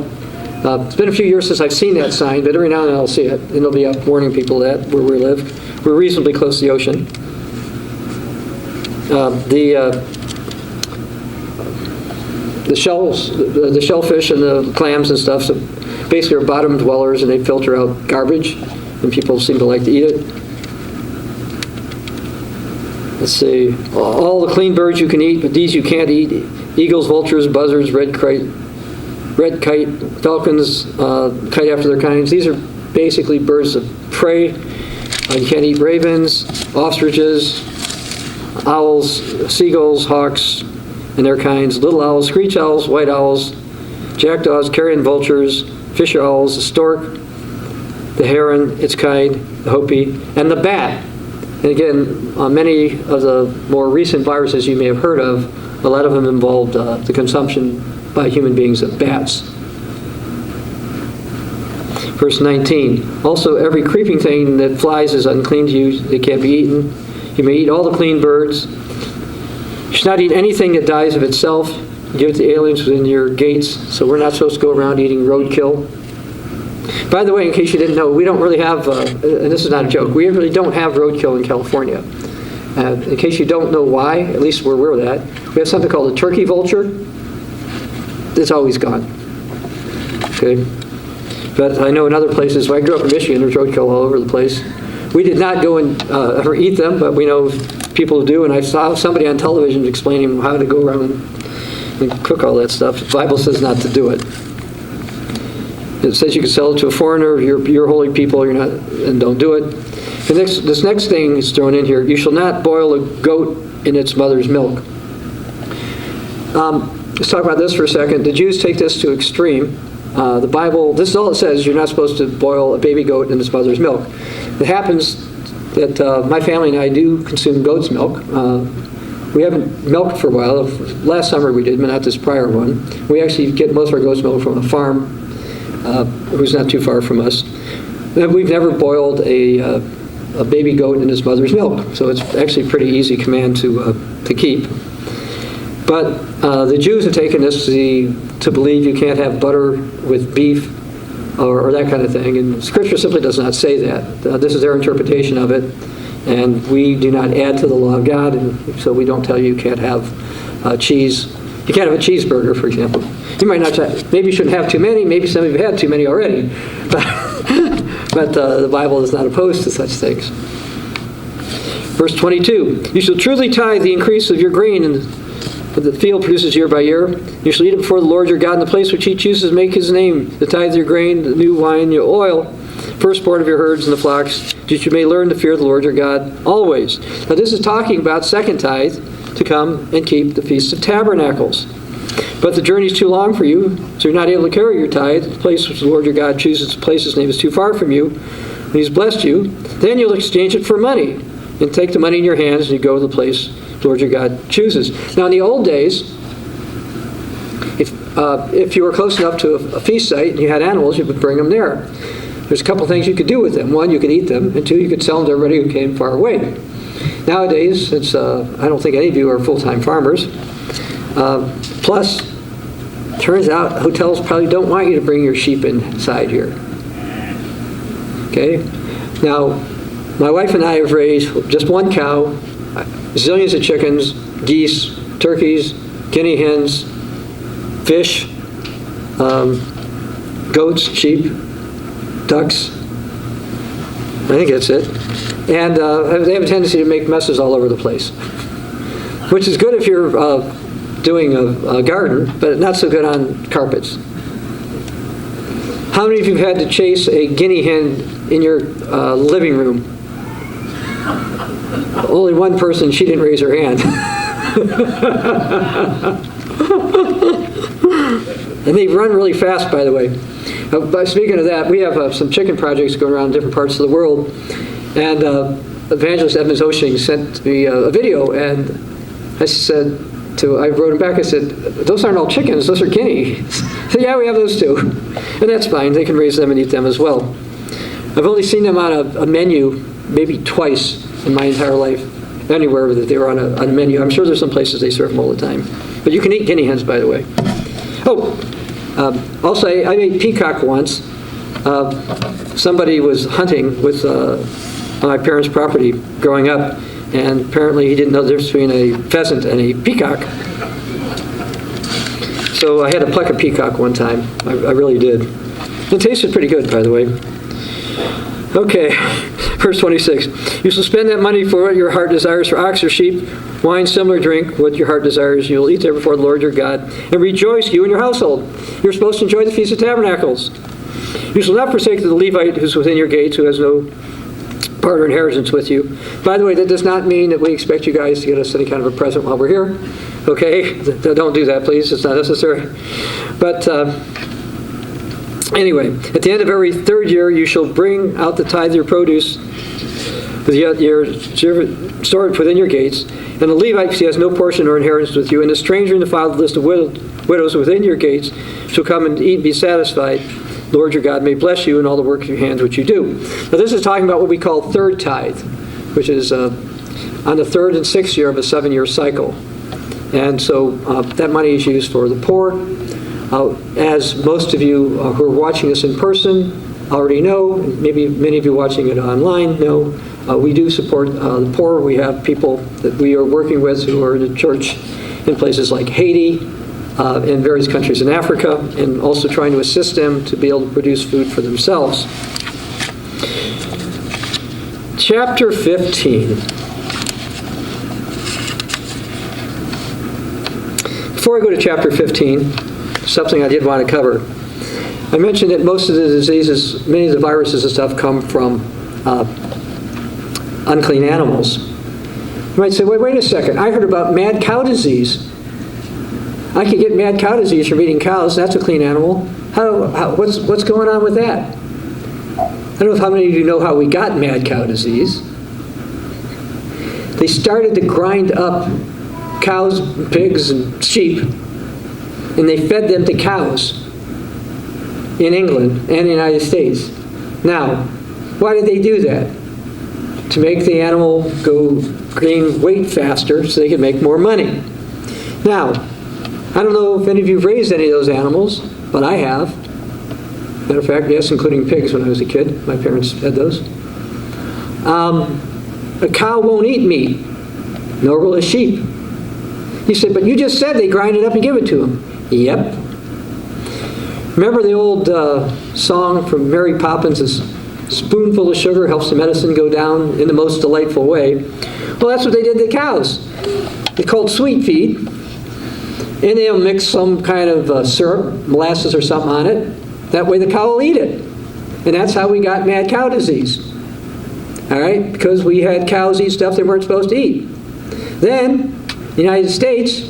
It's been a few years since I've seen that sign, but every now and then I'll see it. And it'll be up warning people that where we live. We're reasonably close to the ocean. The shells, the shellfish and the clams and stuff, so basically are bottom dwellers, and they filter out garbage, and people seem to like to eat it. Let's see, all the clean birds you can eat, but these you can't eat: eagles, vultures, buzzards, red kite, falcons, kite after their kinds. These are basically birds of prey. You can't eat ravens, ostriches, owls, seagulls, hawks, and their kinds, little owls, screech owls, white owls, jackdaws, carrion vultures, fisher owls, the stork, the heron, its kind, the hopi, and the bat. And again, many of the more recent viruses you may have heard of, a lot of them involved the consumption by human beings of bats. Verse 19, also every creeping thing that flies is unclean to you. It can't be eaten. You may eat all the clean birds. You should not eat anything that dies of itself. Give it to aliens within your gates. So we're not supposed to go around eating roadkill. By the way, in case you didn't know, we don't really have, and this is not a joke, we really don't have roadkill in California. In case you don't know why, at least where we're at, we have something called a turkey vulture. It's always gone. Okay? But I know in other places, when I grew up in Michigan, there's roadkill all over the place. We did not go and ever eat them, but we know people who do, and I saw somebody on television explaining how to go around and cook all that stuff. The Bible says not to do it. It says you can sell it to a foreigner, you're holy people, you're not, and don't do it. This next thing is thrown in here: you shall not boil a goat in its mother's milk. Let's talk about this for a second. The Jews take this to extreme. The Bible, this is all it says: you're not supposed to boil a baby goat in its mother's milk. It happens that my family and I do consume goat's milk. We haven't milked for a while. Last summer we did, but not this prior one. We actually get most of our goat's milk from a farm who's not too far from us. And we've never boiled a baby goat in its mother's milk, so it's actually a pretty easy command to keep. But the Jews have taken this to believe you can't have butter with beef or that kind of thing, and Scripture simply does not say that. This is their interpretation of it, and we do not add to the law of God, and so we don't tell you can't have cheese. You can't have a cheeseburger, for example. You might not. Maybe you shouldn't have too many. Maybe some of you had too many already. But the Bible is not opposed to such things. Verse 22, you shall truly tithe the increase of your grain and the field produces year by year. You shall eat it before the Lord your God in the place which he chooses to make his name. The tithe of your grain, the new wine, your oil, firstborn of your herds and the flocks, that you may learn to fear the Lord your God always. Now this is talking about second tithe, to come and keep the Feast of Tabernacles. But the journey is too long for you, so you're not able to carry your tithe. The place which the Lord your God chooses to place his name is too far from you, and he's blessed you. Then you'll exchange it for money, and take the money in your hands, and you go to the place the Lord your God chooses. Now in the old days, if you were close enough to a feast site and you had animals, you would bring them there. There's a couple things you could do with them. One, you could eat them, and two, you could sell them to everybody who came far away. Nowadays, since I don't think any of you are full-time farmers, plus, turns out hotels probably don't want you to bring your sheep inside here. Okay? Now, my wife and I have raised just one cow, zillions of chickens, geese, turkeys, guinea hens, fish, goats, sheep, ducks. I think that's it. And they have a tendency to make messes all over the place, which is good if you're doing a garden, but not so good on carpets. How many of you have had to chase a guinea hen in your living room? Only one person, she didn't raise her hand. And they run really fast, by the way. But speaking of that, we have some chicken projects going around in different parts of the world. And Evangelist Edmonds Oshing sent me a video, and I said, I wrote him back, I said, those aren't all chickens, those are guineas. So yeah, we have those too. And that's fine, they can raise them and eat them as well. I've only seen them on a menu maybe twice in my entire life, anywhere that they were on a menu. I'm sure there's some places they serve them all the time. But you can eat guinea hens, by the way. Also, I ate peacock once. Somebody was hunting with on my parents' property growing up, and apparently he didn't know the difference between a pheasant and a peacock. So I had to pluck a peacock one time. I really did. It tasted pretty good, by the way. Okay, verse 26. You shall spend that money for what your heart desires, for ox or sheep, wine, similar drink, what your heart desires. You will eat there before the Lord your God, and rejoice, you and your household. You're supposed to enjoy the Feast of Tabernacles. You shall not forsake the Levite who's within your gates, who has no part or inheritance with you. By the way, that does not mean that we expect you guys to get us any kind of a present while we're here. Okay? Don't do that, please. It's not necessary. But anyway, at the end of every third year, you shall bring out the tithe of your produce with your stored within your gates. And the Levite, because he has no portion or inheritance with you, and the stranger in the list of widows within your gates shall come and eat and be satisfied. Lord your God may bless you in all the work of your hands which you do. Now this is talking about what we call third tithe, which is on the third and sixth year of a 7-year cycle. And so that money is used for the poor. As most of you who are watching this in person already know, and maybe many of you watching it online know, we do support the poor. We have people that we are working with who are in the church in places like Haiti, in various countries in Africa, and also trying to assist them to be able to produce food for themselves. Chapter 15. Before I go to chapter 15, something I did want to cover. I mentioned that most of the diseases, many of the viruses and stuff, come from unclean animals. You might say, wait a second, I heard about mad cow disease. I could get mad cow disease from eating cows. That's a clean animal. What's going on with that? I don't know how many of you know how we got mad cow disease. They started to grind up cows, pigs, and sheep, and they fed them to cows in England and the United States. Now, why did they do that? To make the animal gain weight faster so they could make more money. Now, I don't know if any of you have raised any of those animals, but I have. Matter of fact, yes, including pigs when I was a kid. My parents had those. A cow won't eat meat, nor will a sheep. You said, but you just said they grind it up and give it to them. Yep. Remember the old song from Mary Poppins, "A spoonful of sugar helps the medicine go down in the most delightful way"? Well, that's what they did to cows. They called sweet feed. And they'll mix some kind of syrup, molasses or something on it. That way the cow will eat it. And that's how we got mad cow disease. All right? Because we had cows eat stuff they weren't supposed to eat. Then, the United States,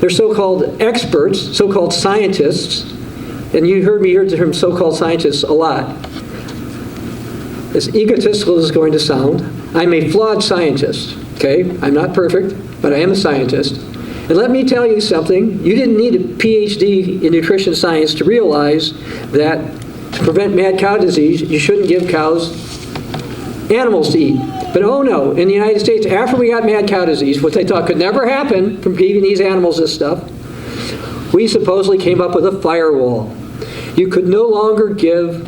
they're so-called experts, so-called scientists, and you heard me hear the term so-called scientists a lot. As egotistical as it's going to sound, I'm a flawed scientist. Okay? I'm not perfect, but I am a scientist. And let me tell you something, you didn't need a PhD in nutrition science to realize that to prevent mad cow disease, you shouldn't give cows animals to eat. But oh no, in the United States, after we got mad cow disease, what they thought could never happen from giving these animals this stuff, we supposedly came up with a firewall. You could no longer give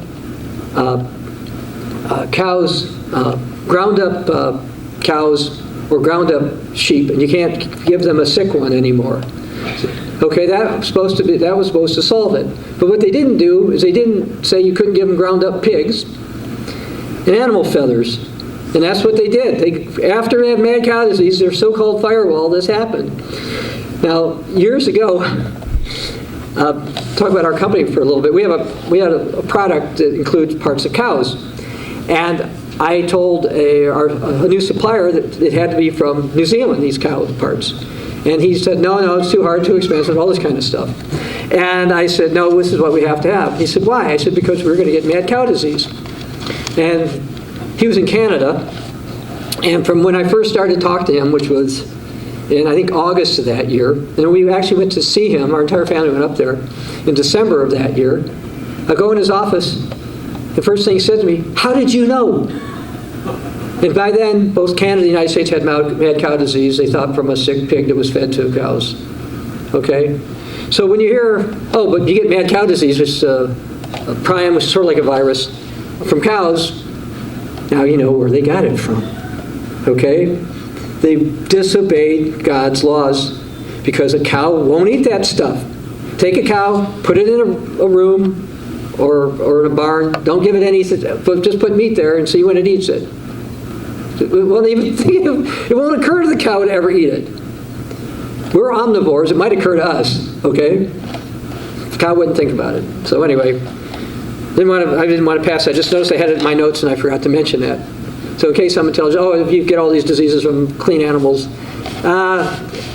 cows, ground up cows, or ground up sheep, and you can't give them a sick one anymore. Okay, that was supposed to solve it. But what they didn't do is they didn't say you couldn't give them ground up pigs and animal feathers. And that's what they did. After they had mad cow disease, their so-called firewall, this happened. Now, years ago, talk about our company for a little bit. We had a product that includes parts of cows. And I told a new supplier that it had to be from New Zealand, these cow parts. And he said, no, it's too hard, too expensive, all this kind of stuff. And I said, no, this is what we have to have. He said, why? I said, because we're going to get mad cow disease. And he was in Canada. And from when I first started talking to him, which was in, I think, August of that year. And we actually went to see him. Our entire family went up there in December of that year. I go in his office. The first thing he said to me, "How did you know?" And by then, both Canada and the United States had mad cow disease. They thought from a sick pig that was fed to cows. Okay? So when you hear, oh, but you get mad cow disease, which prion was sort of like a virus, from cows, now you know where they got it from. Okay? They disobeyed God's laws because a cow won't eat that stuff. Take a cow, put it in a room or in a barn. Don't give it anything, but just put meat there and see when it eats it. It won't occur to the cow to ever eat it. We're omnivores. It might occur to us, okay? The cow wouldn't think about it. So anyway, I didn't want to pass that. Just noticed I had it in my notes and I forgot to mention that. So in case someone tells you, oh, you get all these diseases from clean animals,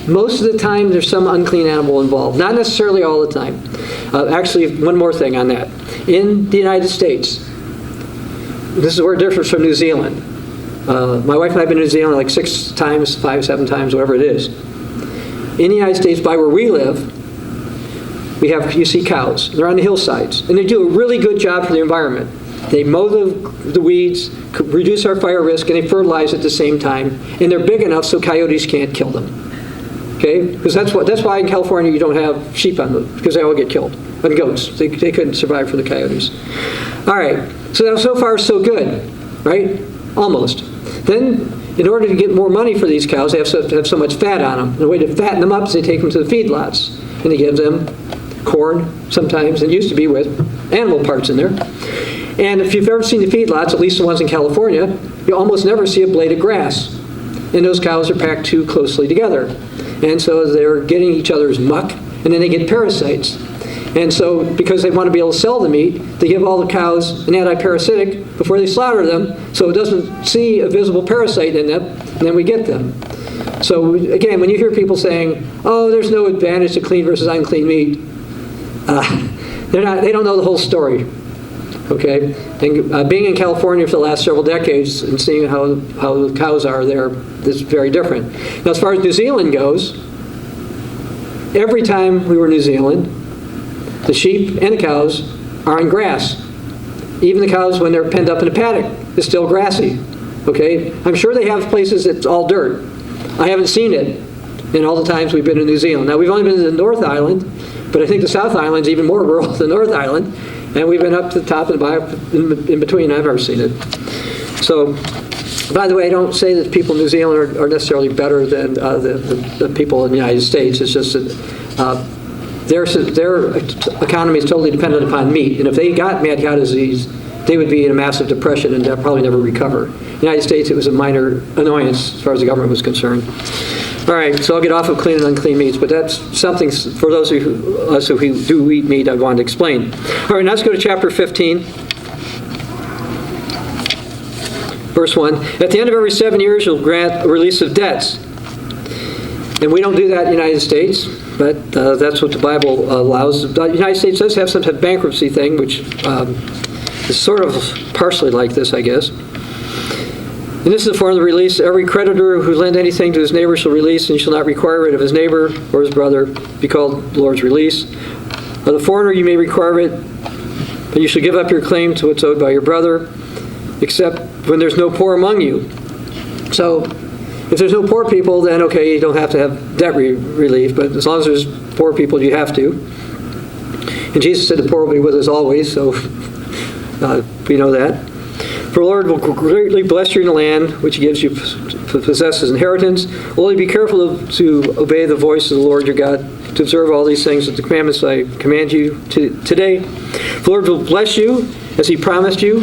most of the time there's some unclean animal involved. Not necessarily all the time. Actually, one more thing on that. In the United States, this is where it differs from New Zealand. My wife and I have been to New Zealand like 6 times, 5, 7 times, whatever it is. In the United States, by where we live, you see cows. They're on the hillsides. And they do a really good job for the environment. They mow the weeds, reduce our fire risk, and they fertilize at the same time. And they're big enough so coyotes can't kill them. Okay? Because that's why in California you don't have sheep on them, because they all get killed. And goats. They couldn't survive from the coyotes. All right. So far so good. Right? Almost. Then, in order to get more money for these cows, they have so much fat on them. And the way to fatten them up is they take them to the feedlots. And they give them corn sometimes. It used to be with animal parts in there. And if you've ever seen the feedlots, at least the ones in California, you almost never see a blade of grass. And those cows are packed too closely together. And so they're getting each other's muck, and then they get parasites. And so, because they want to be able to sell the meat, they give all the cows an anti-parasitic before they slaughter them, so it doesn't see a visible parasite in them, and then we get them. So again, when you hear people saying, oh, there's no advantage to clean versus unclean meat, they don't know the whole story. Okay? And being in California for the last several decades and seeing how the cows are there is very different. Now, as far as New Zealand goes, every time we were in New Zealand, the sheep and the cows are on grass. Even the cows, when they're penned up in a paddock, it's still grassy. Okay? I'm sure they have places that's all dirt. I haven't seen it in all the times we've been in New Zealand. Now, we've only been to the North Island, but I think the South Island's even more rural than the North Island. And we've been up to the top and in between. I've never seen it. So, by the way, I don't say that people in New Zealand are necessarily better than the people in the United States. It's just that their economy is totally dependent upon meat. And if they got mad cow disease, they would be in a massive depression and probably never recover. In the United States, it was a minor annoyance as far as the government was concerned. All right, so I'll get off of clean and unclean meats, but that's something for those of us who do eat meat I wanted to explain. All right, now let's go to chapter 15. Verse 1. At the end of every 7 years, you'll grant a release of debts. And we don't do that in the United States, but that's what the Bible allows. The United States does have some type of bankruptcy thing, which is sort of partially like this, I guess. And this is the form of the release. Every creditor who lent anything to his neighbor shall release, and shall not require it of his neighbor or his brother, be called the Lord's release. Of the foreigner you may require it, but you shall give up your claim to what's owed by your brother, except when there's no poor among you. So, if there's no poor people, then okay, you don't have to have debt relief, but as long as there's poor people, you have to. And Jesus said the poor will be with us always, so we know that. For the Lord will greatly bless you in the land which he gives you to possess as inheritance. Only be careful to obey the voice of the Lord your God, to observe all these things with the commandments I command you today. The Lord will bless you as he promised you.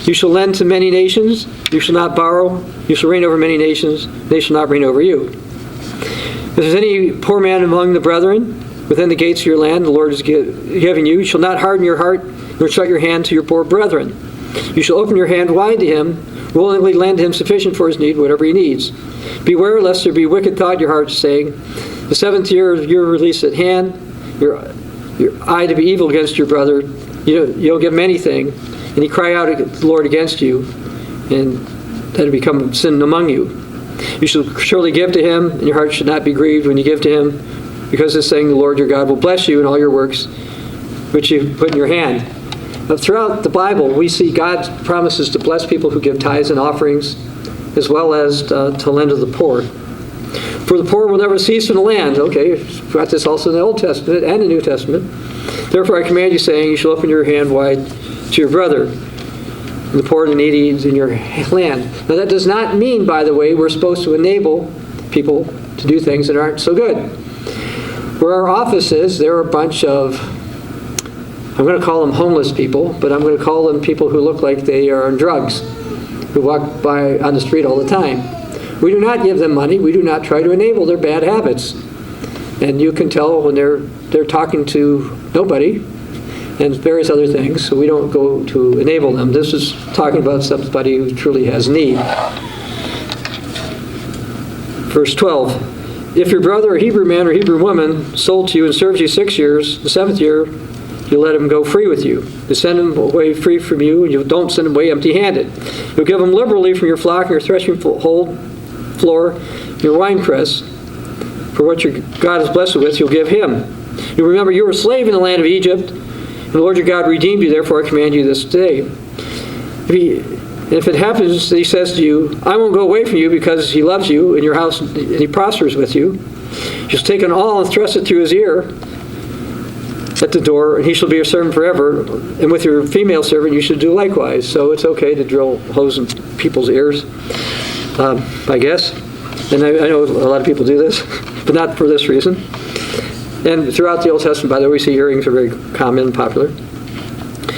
You shall lend to many nations. You shall not borrow. You shall reign over many nations. They shall not reign over you. If there's any poor man among the brethren within the gates of your land the Lord is giving you, you shall not harden your heart nor shut your hand to your poor brethren. You shall open your hand wide to him, willingly lend him sufficient for his need, whatever he needs. Beware lest there be wicked thought in your heart, saying, the 7th year of your release at hand, your eye to be evil against your brother, you'll give him anything, and he cry out at the Lord against you, and that it become sin among you. You shall surely give to him, and your heart should not be grieved when you give to him, because this saying, the Lord your God will bless you in all your works which you put in your hand. Now, throughout the Bible, we see God promises to bless people who give tithes and offerings, as well as to lend to the poor. For the poor will never cease from the land. Okay, we've got this also in the Old Testament and the New Testament. Therefore I command you, saying, you shall open your hand wide to your brother, and the poor and the needy is in your land. Now that does not mean, by the way, we're supposed to enable people to do things that aren't so good. Where our office is, there are a bunch of, I'm going to call them homeless people, but I'm going to call them people who look like they are on drugs, who walk by on the street all the time. We do not give them money. We do not try to enable their bad habits. And you can tell when they're talking to nobody and various other things, so we don't go to enable them. This is talking about somebody who truly has need. Verse 12, if your brother, a Hebrew man or Hebrew woman, sold to you and serves you 6 years, the 7th year, you let him go free with you. You send him away free from you, and you don't send him away empty-handed. You'll give him liberally from your flock and your threshing floor, your winepress. For what your God has blessed you with, you'll give him. You remember you were a slave in the land of Egypt, and the Lord your God redeemed you. Therefore I command you this day. If it happens that he says to you, I won't go away from you because he loves you and your house, and he prospers with you, you shall take an awl and thrust it through his ear at the door, and he shall be your servant forever. And with your female servant you should do likewise. So it's okay to drill holes in people's ears, I guess. And I know a lot of people do this, but not for this reason. And throughout the Old Testament, by the way, we see earrings are very common and popular.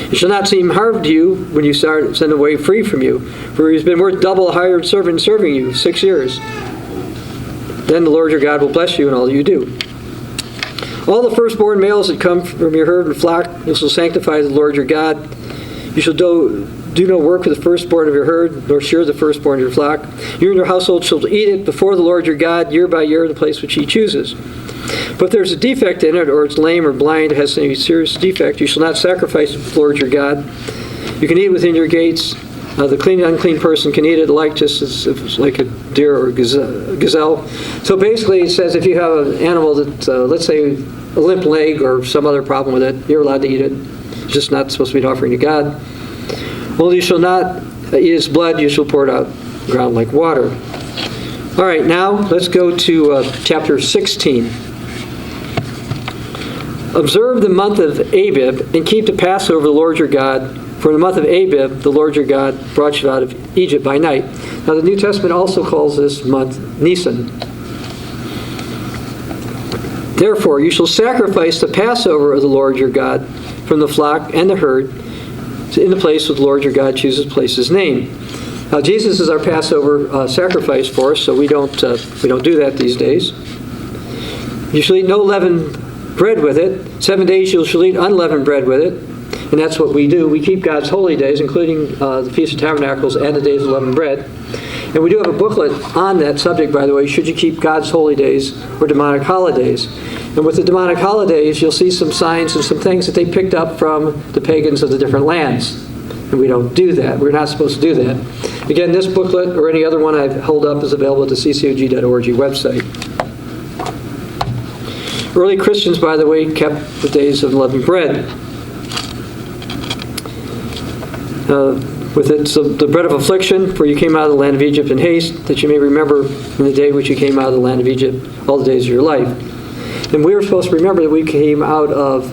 It shall not seem hard to you when you send away free from you, for he's been worth double a hired servant serving you 6 years. Then the Lord your God will bless you in all that you do. All the firstborn males that come from your herd and flock, you shall sanctify the Lord your God. You shall do no work with the firstborn of your herd, nor shear the firstborn of your flock. You and your household shall eat it before the Lord your God, year by year, in the place which he chooses. But if there's a defect in it, or it's lame or blind, or has any serious defect, you shall not sacrifice it to the Lord your God. You can eat within your gates. The clean and unclean person can eat it, like just as if it's like a deer or a gazelle. So basically it says if you have an animal that, let's say, a limp leg or some other problem with it, you're allowed to eat it. It's just not supposed to be an offering to God. Well, you shall not eat its blood, you shall pour it out the ground like water. All right, now let's go to chapter 16. Observe the month of Abib and keep the Passover, the Lord your God. For in the month of Abib, the Lord your God brought you out of Egypt by night. Now the New Testament also calls this month Nisan. Therefore, you shall sacrifice the Passover of the Lord your God from the flock and the herd in the place where the Lord your God chooses to place his name. Now Jesus is our Passover sacrifice for us, so we don't do that these days. You shall eat no leavened bread with it. 7 days you shall eat unleavened bread with it. And that's what we do. We keep God's holy days, including the Feast of Tabernacles and the days of unleavened bread. And we do have a booklet on that subject, by the way, should you keep God's holy days or demonic holidays. And with the demonic holidays, you'll see some signs and some things that they picked up from the pagans of the different lands. And we don't do that. We're not supposed to do that. Again, this booklet or any other one I've held up is available at the ccog.org website. Early Christians, by the way, kept the days of unleavened bread. With it, so the bread of affliction, for you came out of the land of Egypt in haste, that you may remember in the day which you came out of the land of Egypt all the days of your life. And we were supposed to remember that we came out of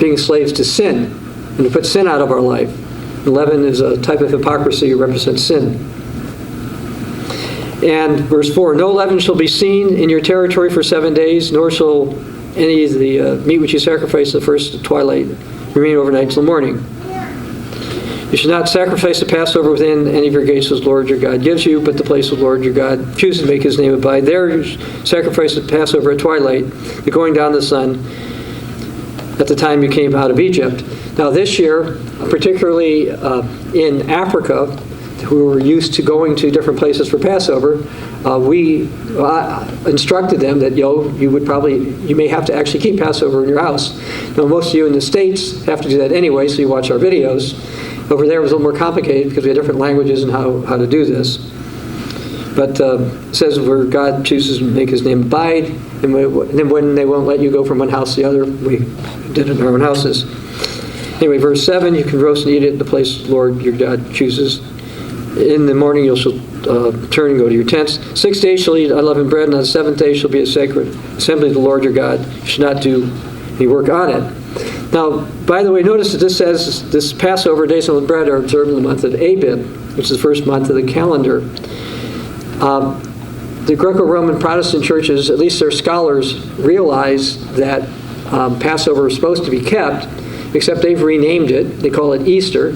being slaves to sin, and to put sin out of our life. And leaven is a type of hypocrisy that represents sin. And verse 4, no leaven shall be seen in your territory for 7 days, nor shall any of the meat which you sacrifice the first twilight remain overnight till morning. You should not sacrifice the Passover within any of your gates as the Lord your God gives you, but the place of the Lord your God chooses to make his name abide. There you sacrifice the Passover at twilight, the going down of the sun, at the time you came out of Egypt. Now this year, particularly in Africa, who were used to going to different places for Passover, we instructed them that you may have to actually keep Passover in your house. Now most of you in the States have to do that anyway, so you watch our videos. Over there it was a little more complicated because we had different languages and how to do this. But it says where God chooses to make his name abide, and then when they won't let you go from one house to the other, we did it in our own houses. Anyway, verse 7, you can roast and eat it in the place the Lord your God chooses. In the morning you shall turn and go to your tents. 6 days shall eat unleavened bread, and on the seventh day shall be a sacred assembly to the Lord your God. You should not do any work on it. Now, by the way, notice that this says this Passover days of bread are observed in the month of Abib, which is the first month of the calendar. The Greco-Roman Protestant churches, at least their scholars, realize that Passover is supposed to be kept, except they've renamed it. They call it Easter.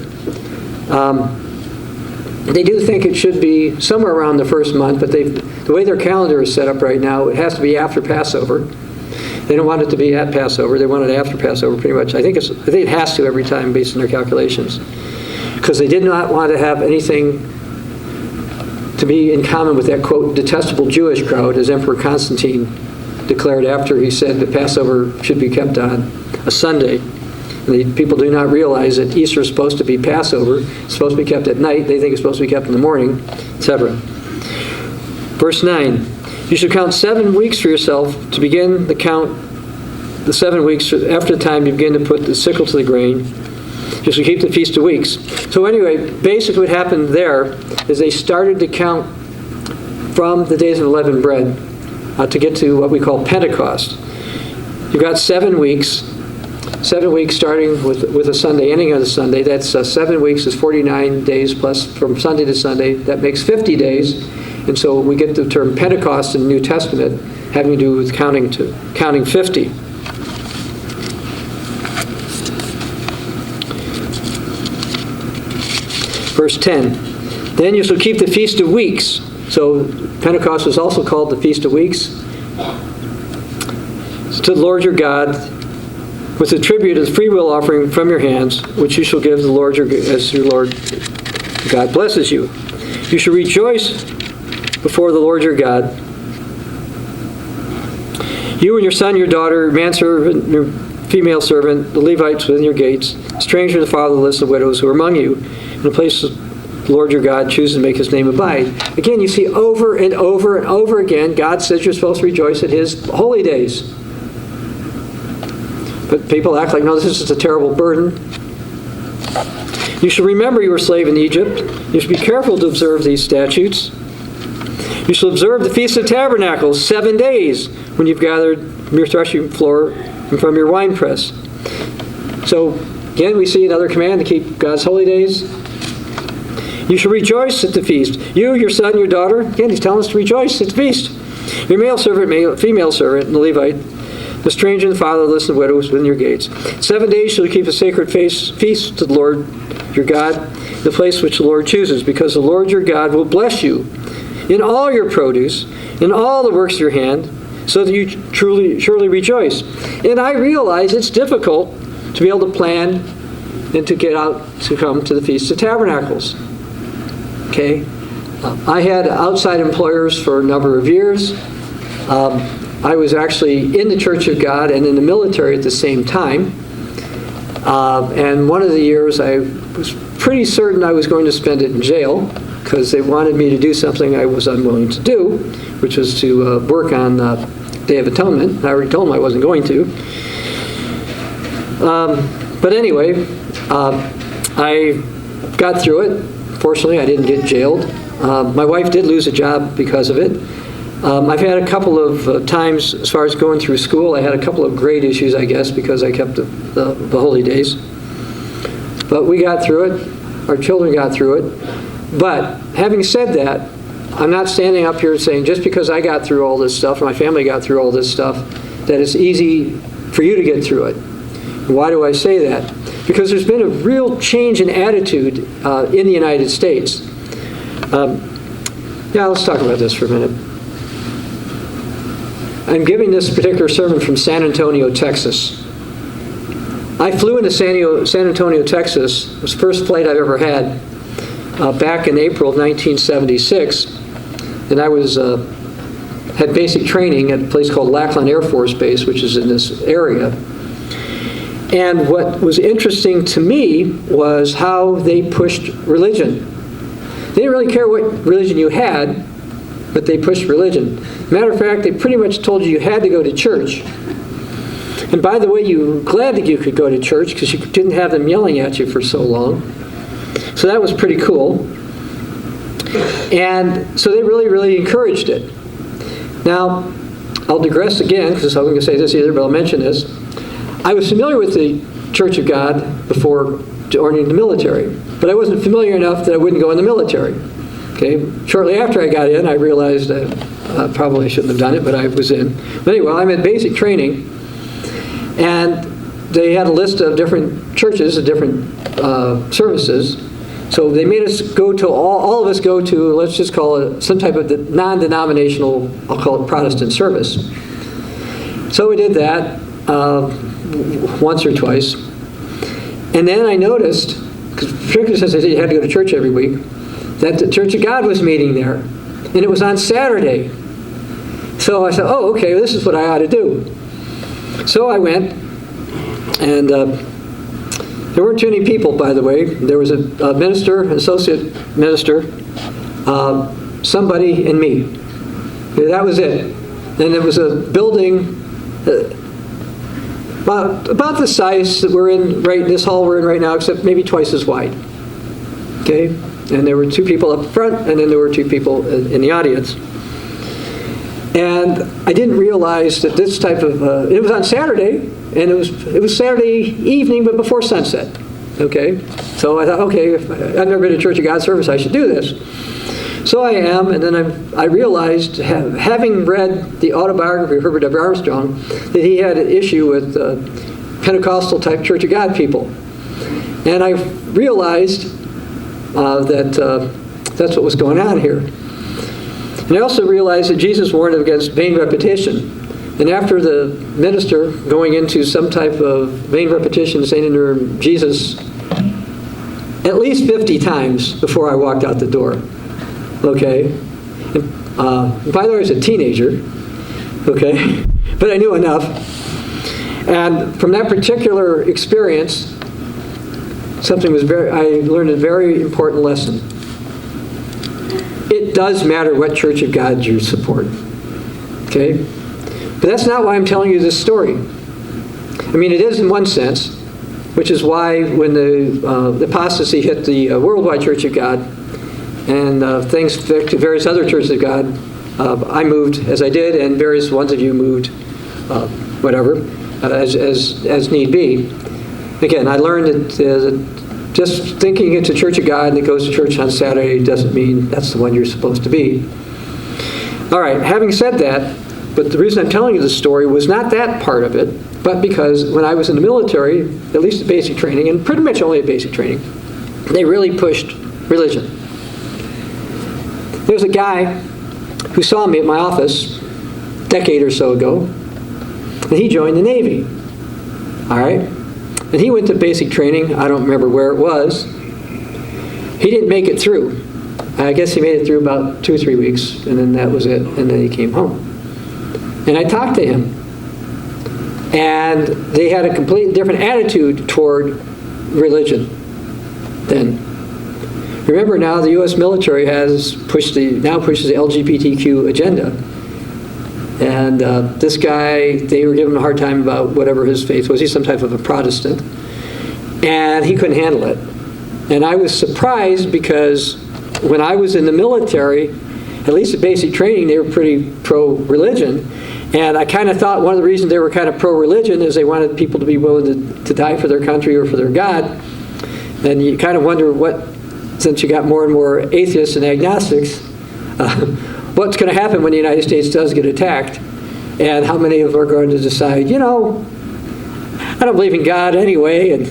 They do think it should be somewhere around the first month, but the way their calendar is set up right now, it has to be after Passover. They don't want it to be at Passover. They want it after Passover, pretty much. I think it has to every time based on their calculations, because they did not want to have anything to be in common with that, quote, detestable Jewish crowd, as Emperor Constantine declared after he said that Passover should be kept on a Sunday. And people do not realize that Easter is supposed to be Passover. It's supposed to be kept at night. They think it's supposed to be kept in the morning, etc. Verse 9, you shall count 7 weeks for yourself to begin the count, the 7 weeks after the time you begin to put the sickle to the grain. You shall keep the feast of weeks. So anyway, basically what happened there is they started to count from the days of unleavened bread to get to what we call Pentecost. You've got 7 weeks. 7 weeks starting with a Sunday, ending on a Sunday. That's 7 weeks is 49 days plus from Sunday to Sunday. That makes 50 days. And so we get the term Pentecost in the New Testament having to do with counting 50. Verse 10, then you shall keep the Feast of Weeks. So Pentecost is also called the Feast of Weeks. To the Lord your God, with the tribute as free will offering from your hands, which you shall give the Lord as your Lord God blesses you. You shall rejoice before the Lord your God. You and your son, your daughter, your manservant, your female servant, the Levites within your gates, stranger and the fatherless and widows who are among you, in the place the Lord your God chooses to make his name abide. Again, you see over and over and over again, God says you're supposed to rejoice at his holy days. But people act like, no, this is a terrible burden. You shall remember you were a slave in Egypt. You should be careful to observe these statutes. You shall observe the Feast of Tabernacles 7 days when you've gathered from your threshing floor and from your winepress. So, again, we see another command to keep God's holy days. You shall rejoice at the feast. You, your son, your daughter. Again, he's telling us to rejoice at the feast. Your male servant, female servant, and the Levite, the stranger and the fatherless and widows within your gates. 7 days shall you keep a sacred feast to the Lord your God, the place which the Lord chooses, because the Lord your God will bless you in all your produce, in all the works of your hand, so that you surely rejoice. And I realize it's difficult to be able to plan and to get out to come to the Feast of Tabernacles. Okay? I had outside employers for a number of years. I was actually in the Church of God and in the military at the same time. And one of the years I was pretty certain I was going to spend it in jail because they wanted me to do something I was unwilling to do, which was to work on Day of Atonement. I already told them I wasn't going to. But anyway, I got through it. Fortunately, I didn't get jailed. My wife did lose a job because of it. I've had a couple of times, as far as going through school, I had a couple of grade issues, I guess, because I kept the holy days. But we got through it. Our children got through it. But having said that, I'm not standing up here saying just because I got through all this stuff, my family got through all this stuff, that it's easy for you to get through it. Why do I say that? Because there's been a real change in attitude in the United States. Let's talk about this for a minute. I'm giving this particular sermon from San Antonio, Texas. I flew into San Antonio, Texas. It was the first flight I've ever had back in April of 1976. And I had basic training at a place called Lackland Air Force Base, which is in this area. And what was interesting to me was how they pushed religion. They didn't really care what religion you had. but they pushed religion. Matter of fact, they pretty much told you had to go to church. And by the way, you were glad that you could go to church because you didn't have them yelling at you for so long. So that was pretty cool. And so they really, really encouraged it. Now, I'll digress again because I wasn't going to say this either, but I'll mention this. I was familiar with the Church of God before joining the military, but I wasn't familiar enough that I wouldn't go in the military. Okay. Shortly after I got in, I realized that I probably shouldn't have done it, but I was in. But anyway, I'm in basic training, and they had a list of different churches and different services. So they made us go to, all of us go to, let's just call it some type of non-denominational, I'll call it Protestant service. So we did that once or twice. And then I noticed, because particularly since I said you had to go to church every week, that the Church of God was meeting there. And it was on Saturday. So I said, oh, okay, this is what I ought to do. So I went, and there weren't too many people, by the way. There was a minister, an associate minister, somebody, and me. That was it. And it was a building about the size that we're in, right, this hall we're in right now, except maybe twice as wide. Okay? And there were two people up front, and then there were two people in the audience. And I didn't realize that this type of, it was on Saturday, and it was Saturday evening, but before sunset. Okay? So I thought, okay, I've never been to Church of God service, I should do this. So I am, and then I realized, having read the autobiography of Herbert W. Armstrong, that he had an issue with Pentecostal-type Church of God people. And I realized that that's what was going on here. And I also realized that Jesus warned against vain repetition. And after the minister going into some type of vain repetition, saying in her Jesus at least 50 times before I walked out the door. Okay? And, by the way, I was a teenager. Okay? But I knew enough. And from that particular experience, I learned a very important lesson. It does matter what Church of God you support. Okay? But that's not why I'm telling you this story. I mean, it is in one sense, which is why when the apostasy hit the worldwide Church of God, and things affected various other churches of God, I moved as I did, and various ones of you moved, as need be. Again, I learned that just thinking it's a Church of God and it goes to church on Saturday doesn't mean that's the one you're supposed to be. All right, having said that, but the reason I'm telling you this story was not that part of it, but because when I was in the military, at least at basic training, and pretty much only at basic training, they really pushed religion. There's a guy who saw me at my office a decade or so ago, and he joined the Navy. All right? And he went to basic training. I don't remember where it was. He didn't make it through. I guess he made it through about 2 or 3 weeks, and then that was it, and then he came home. And I talked to him, and they had a completely different attitude toward religion then. Remember now, the U.S. military has pushes the LGBTQ agenda. And this guy, they were giving him a hard time about whatever his faith was. He's some type of a Protestant. And he couldn't handle it. And I was surprised because when I was in the military, at least at basic training, they were pretty pro-religion. And I kind of thought one of the reasons they were kind of pro-religion is they wanted people to be willing to die for their country or for their God. And you kind of wonder since you got more and more atheists and agnostics, what's going to happen when the United States does get attacked? And how many of them are going to decide, I don't believe in God anyway, and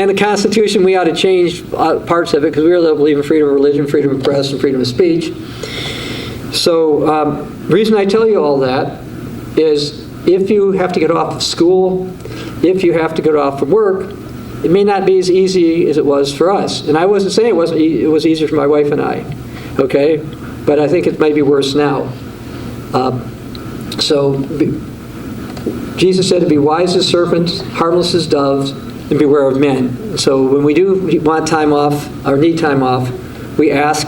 the Constitution, we ought to change parts of it because we really believe in freedom of religion, freedom of press, and freedom of speech. So the reason I tell you all that is if you have to get off of school, if you have to get off from work, it may not be as easy as it was for us. And I wasn't saying it was easier for my wife and I, okay? But I think it might be worse now. Jesus said to be wise as serpents, harmless as doves, and beware of men. So when we do want time off or need time off, we ask,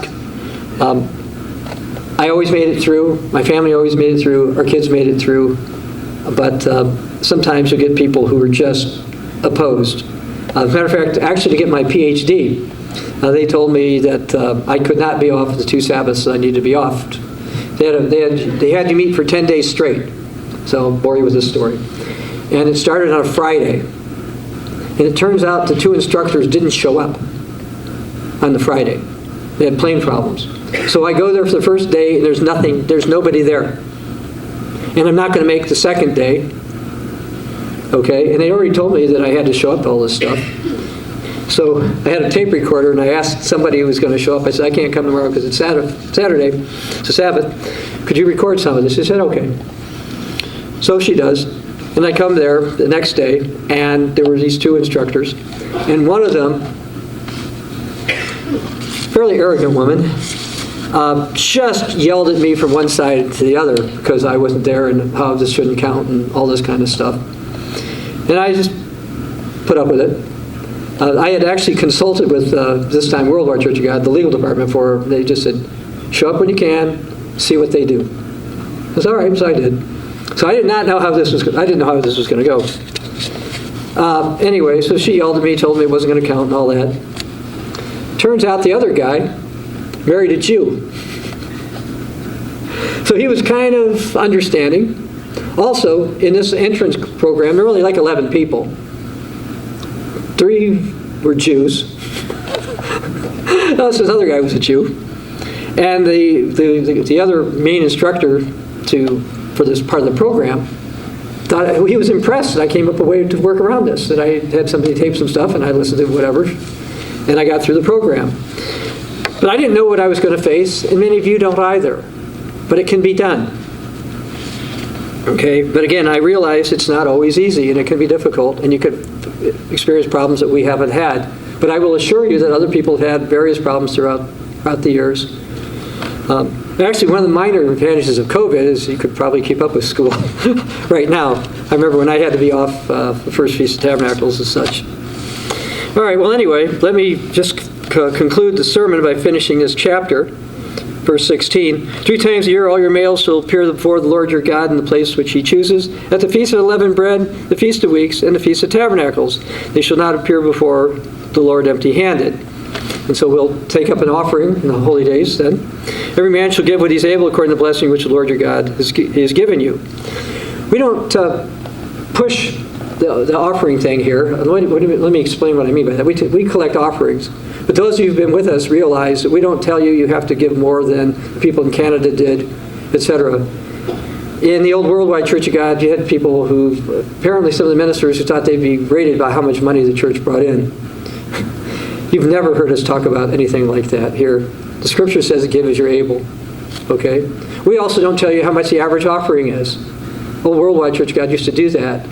I always made it through. My family always made it through. Our kids made it through. But sometimes you get people who are just opposed. As a matter of fact, actually to get my PhD, they told me that I could not be off the 2 Sabbaths that I needed to be off. They had to meet for 10 days straight. So I'll bore you with this story. And it started on a Friday. And it turns out the 2 instructors didn't show up on the Friday. They had plane problems. So I go there for the first day, and there's nobody there. And I'm not going to make the second day. Okay? And they already told me that I had to show up to all this stuff. So I had a tape recorder, and I asked somebody who was going to show up. I said, I can't come tomorrow because it's Saturday. It's a Sabbath. Could you record some of this? She said, okay. So she does. And I come there the next day, and there were these 2 instructors. And one of them, fairly arrogant woman, just yelled at me from one side to the other because I wasn't there and how this shouldn't count and all this kind of stuff. And I just put up with it. I had actually consulted with, this time, Worldwide Church of God, the legal department for her. They just said, show up when you can, see what they do. I said, all right, so I did. So I did not know how this was going to go. Anyway, so she yelled at me, told me it wasn't going to count and all that. Turns out the other guy married a Jew. So he was kind of understanding. Also, in this entrance program, there were only like 11 people. 3 were Jews. This other guy was a Jew. And the other main instructor for this part of the program thought he was impressed that I came up with a way to work around this, that I had somebody tape some stuff and I listened to whatever, and I got through the program. But I didn't know what I was going to face, and many of you don't either. But it can be done. Okay, but again, I realize it's not always easy, and it can be difficult, and you could experience problems that we haven't had. But I will assure you that other people have had various problems throughout the years. Actually, one of the minor advantages of COVID is you could probably keep up with school right now. I remember when I had to be off the first Feast of Tabernacles and such. All right, well, anyway, let me just conclude the sermon by finishing this chapter. Verse 16, 3 times a year all your males shall appear before the Lord your God in the place which he chooses, at the Feast of Unleavened Bread, the Feast of Weeks, and the Feast of Tabernacles. They shall not appear before the Lord empty-handed. And so we'll take up an offering in the holy days then. Every man shall give what he's able according to the blessing which the Lord your God has given you. We don't push the offering thing here. Let me explain what I mean by that. We collect offerings. But those of you who've been with us realize that we don't tell you have to give more than the people in Canada did, etc. In the old Worldwide Church of God, you had people who, apparently some of the ministers who thought they'd be rated by how much money the church brought in. You've never heard us talk about anything like that here. The scripture says give as you're able. Okay? We also don't tell you how much the average offering is. Old Worldwide Church of God used to do that.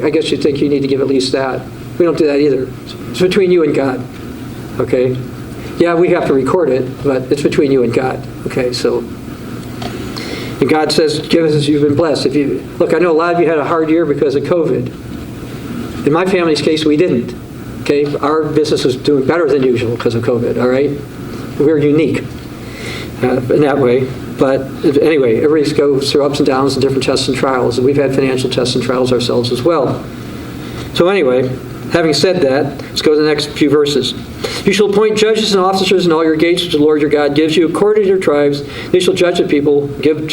I guess you think you need to give at least that. We don't do that either. It's between you and God. Okay? Yeah, we have to record it, but it's between you and God. Okay, so... And God says, give us as you've been blessed. Look, I know a lot of you had a hard year because of COVID. In my family's case, we didn't. Okay? Our business was doing better than usual because of COVID, all right? We're unique in that way. But anyway, everybody goes through ups and downs and different tests and trials, and we've had financial tests and trials ourselves as well. So anyway, having said that, let's go to the next few verses. You shall appoint judges and officers in all your gates which the Lord your God gives you according to your tribes. They shall judge the people, with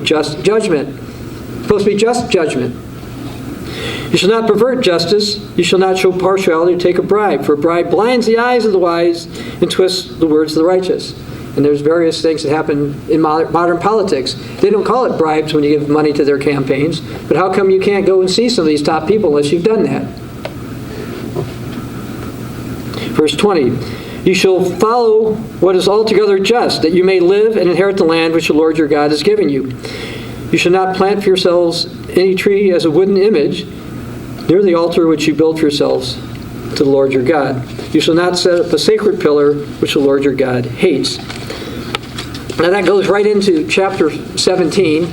just judgment. It's supposed to be just judgment. You shall not pervert justice. You shall not show partiality or take a bribe, for a bribe blinds the eyes of the wise and twists the words of the righteous. And there's various things that happen in modern politics. They don't call it bribes when you give money to their campaigns, but how come you can't go and see some of these top people unless you've done that? Verse 20, you shall follow what is altogether just, that you may live and inherit the land which the Lord your God has given you. You shall not plant for yourselves any tree as a wooden image near the altar which you build for yourselves to the Lord your God. You shall not set up a sacred pillar which the Lord your God hates. Now that goes right into chapter 17,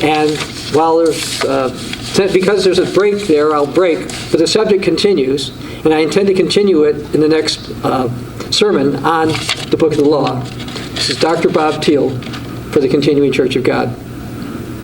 and while there's, because there's a break there, I'll break, but the subject continues, and I intend to continue it in the next sermon on the Book of the Law. This is Dr. Bob Thiel. for the continuing church of God.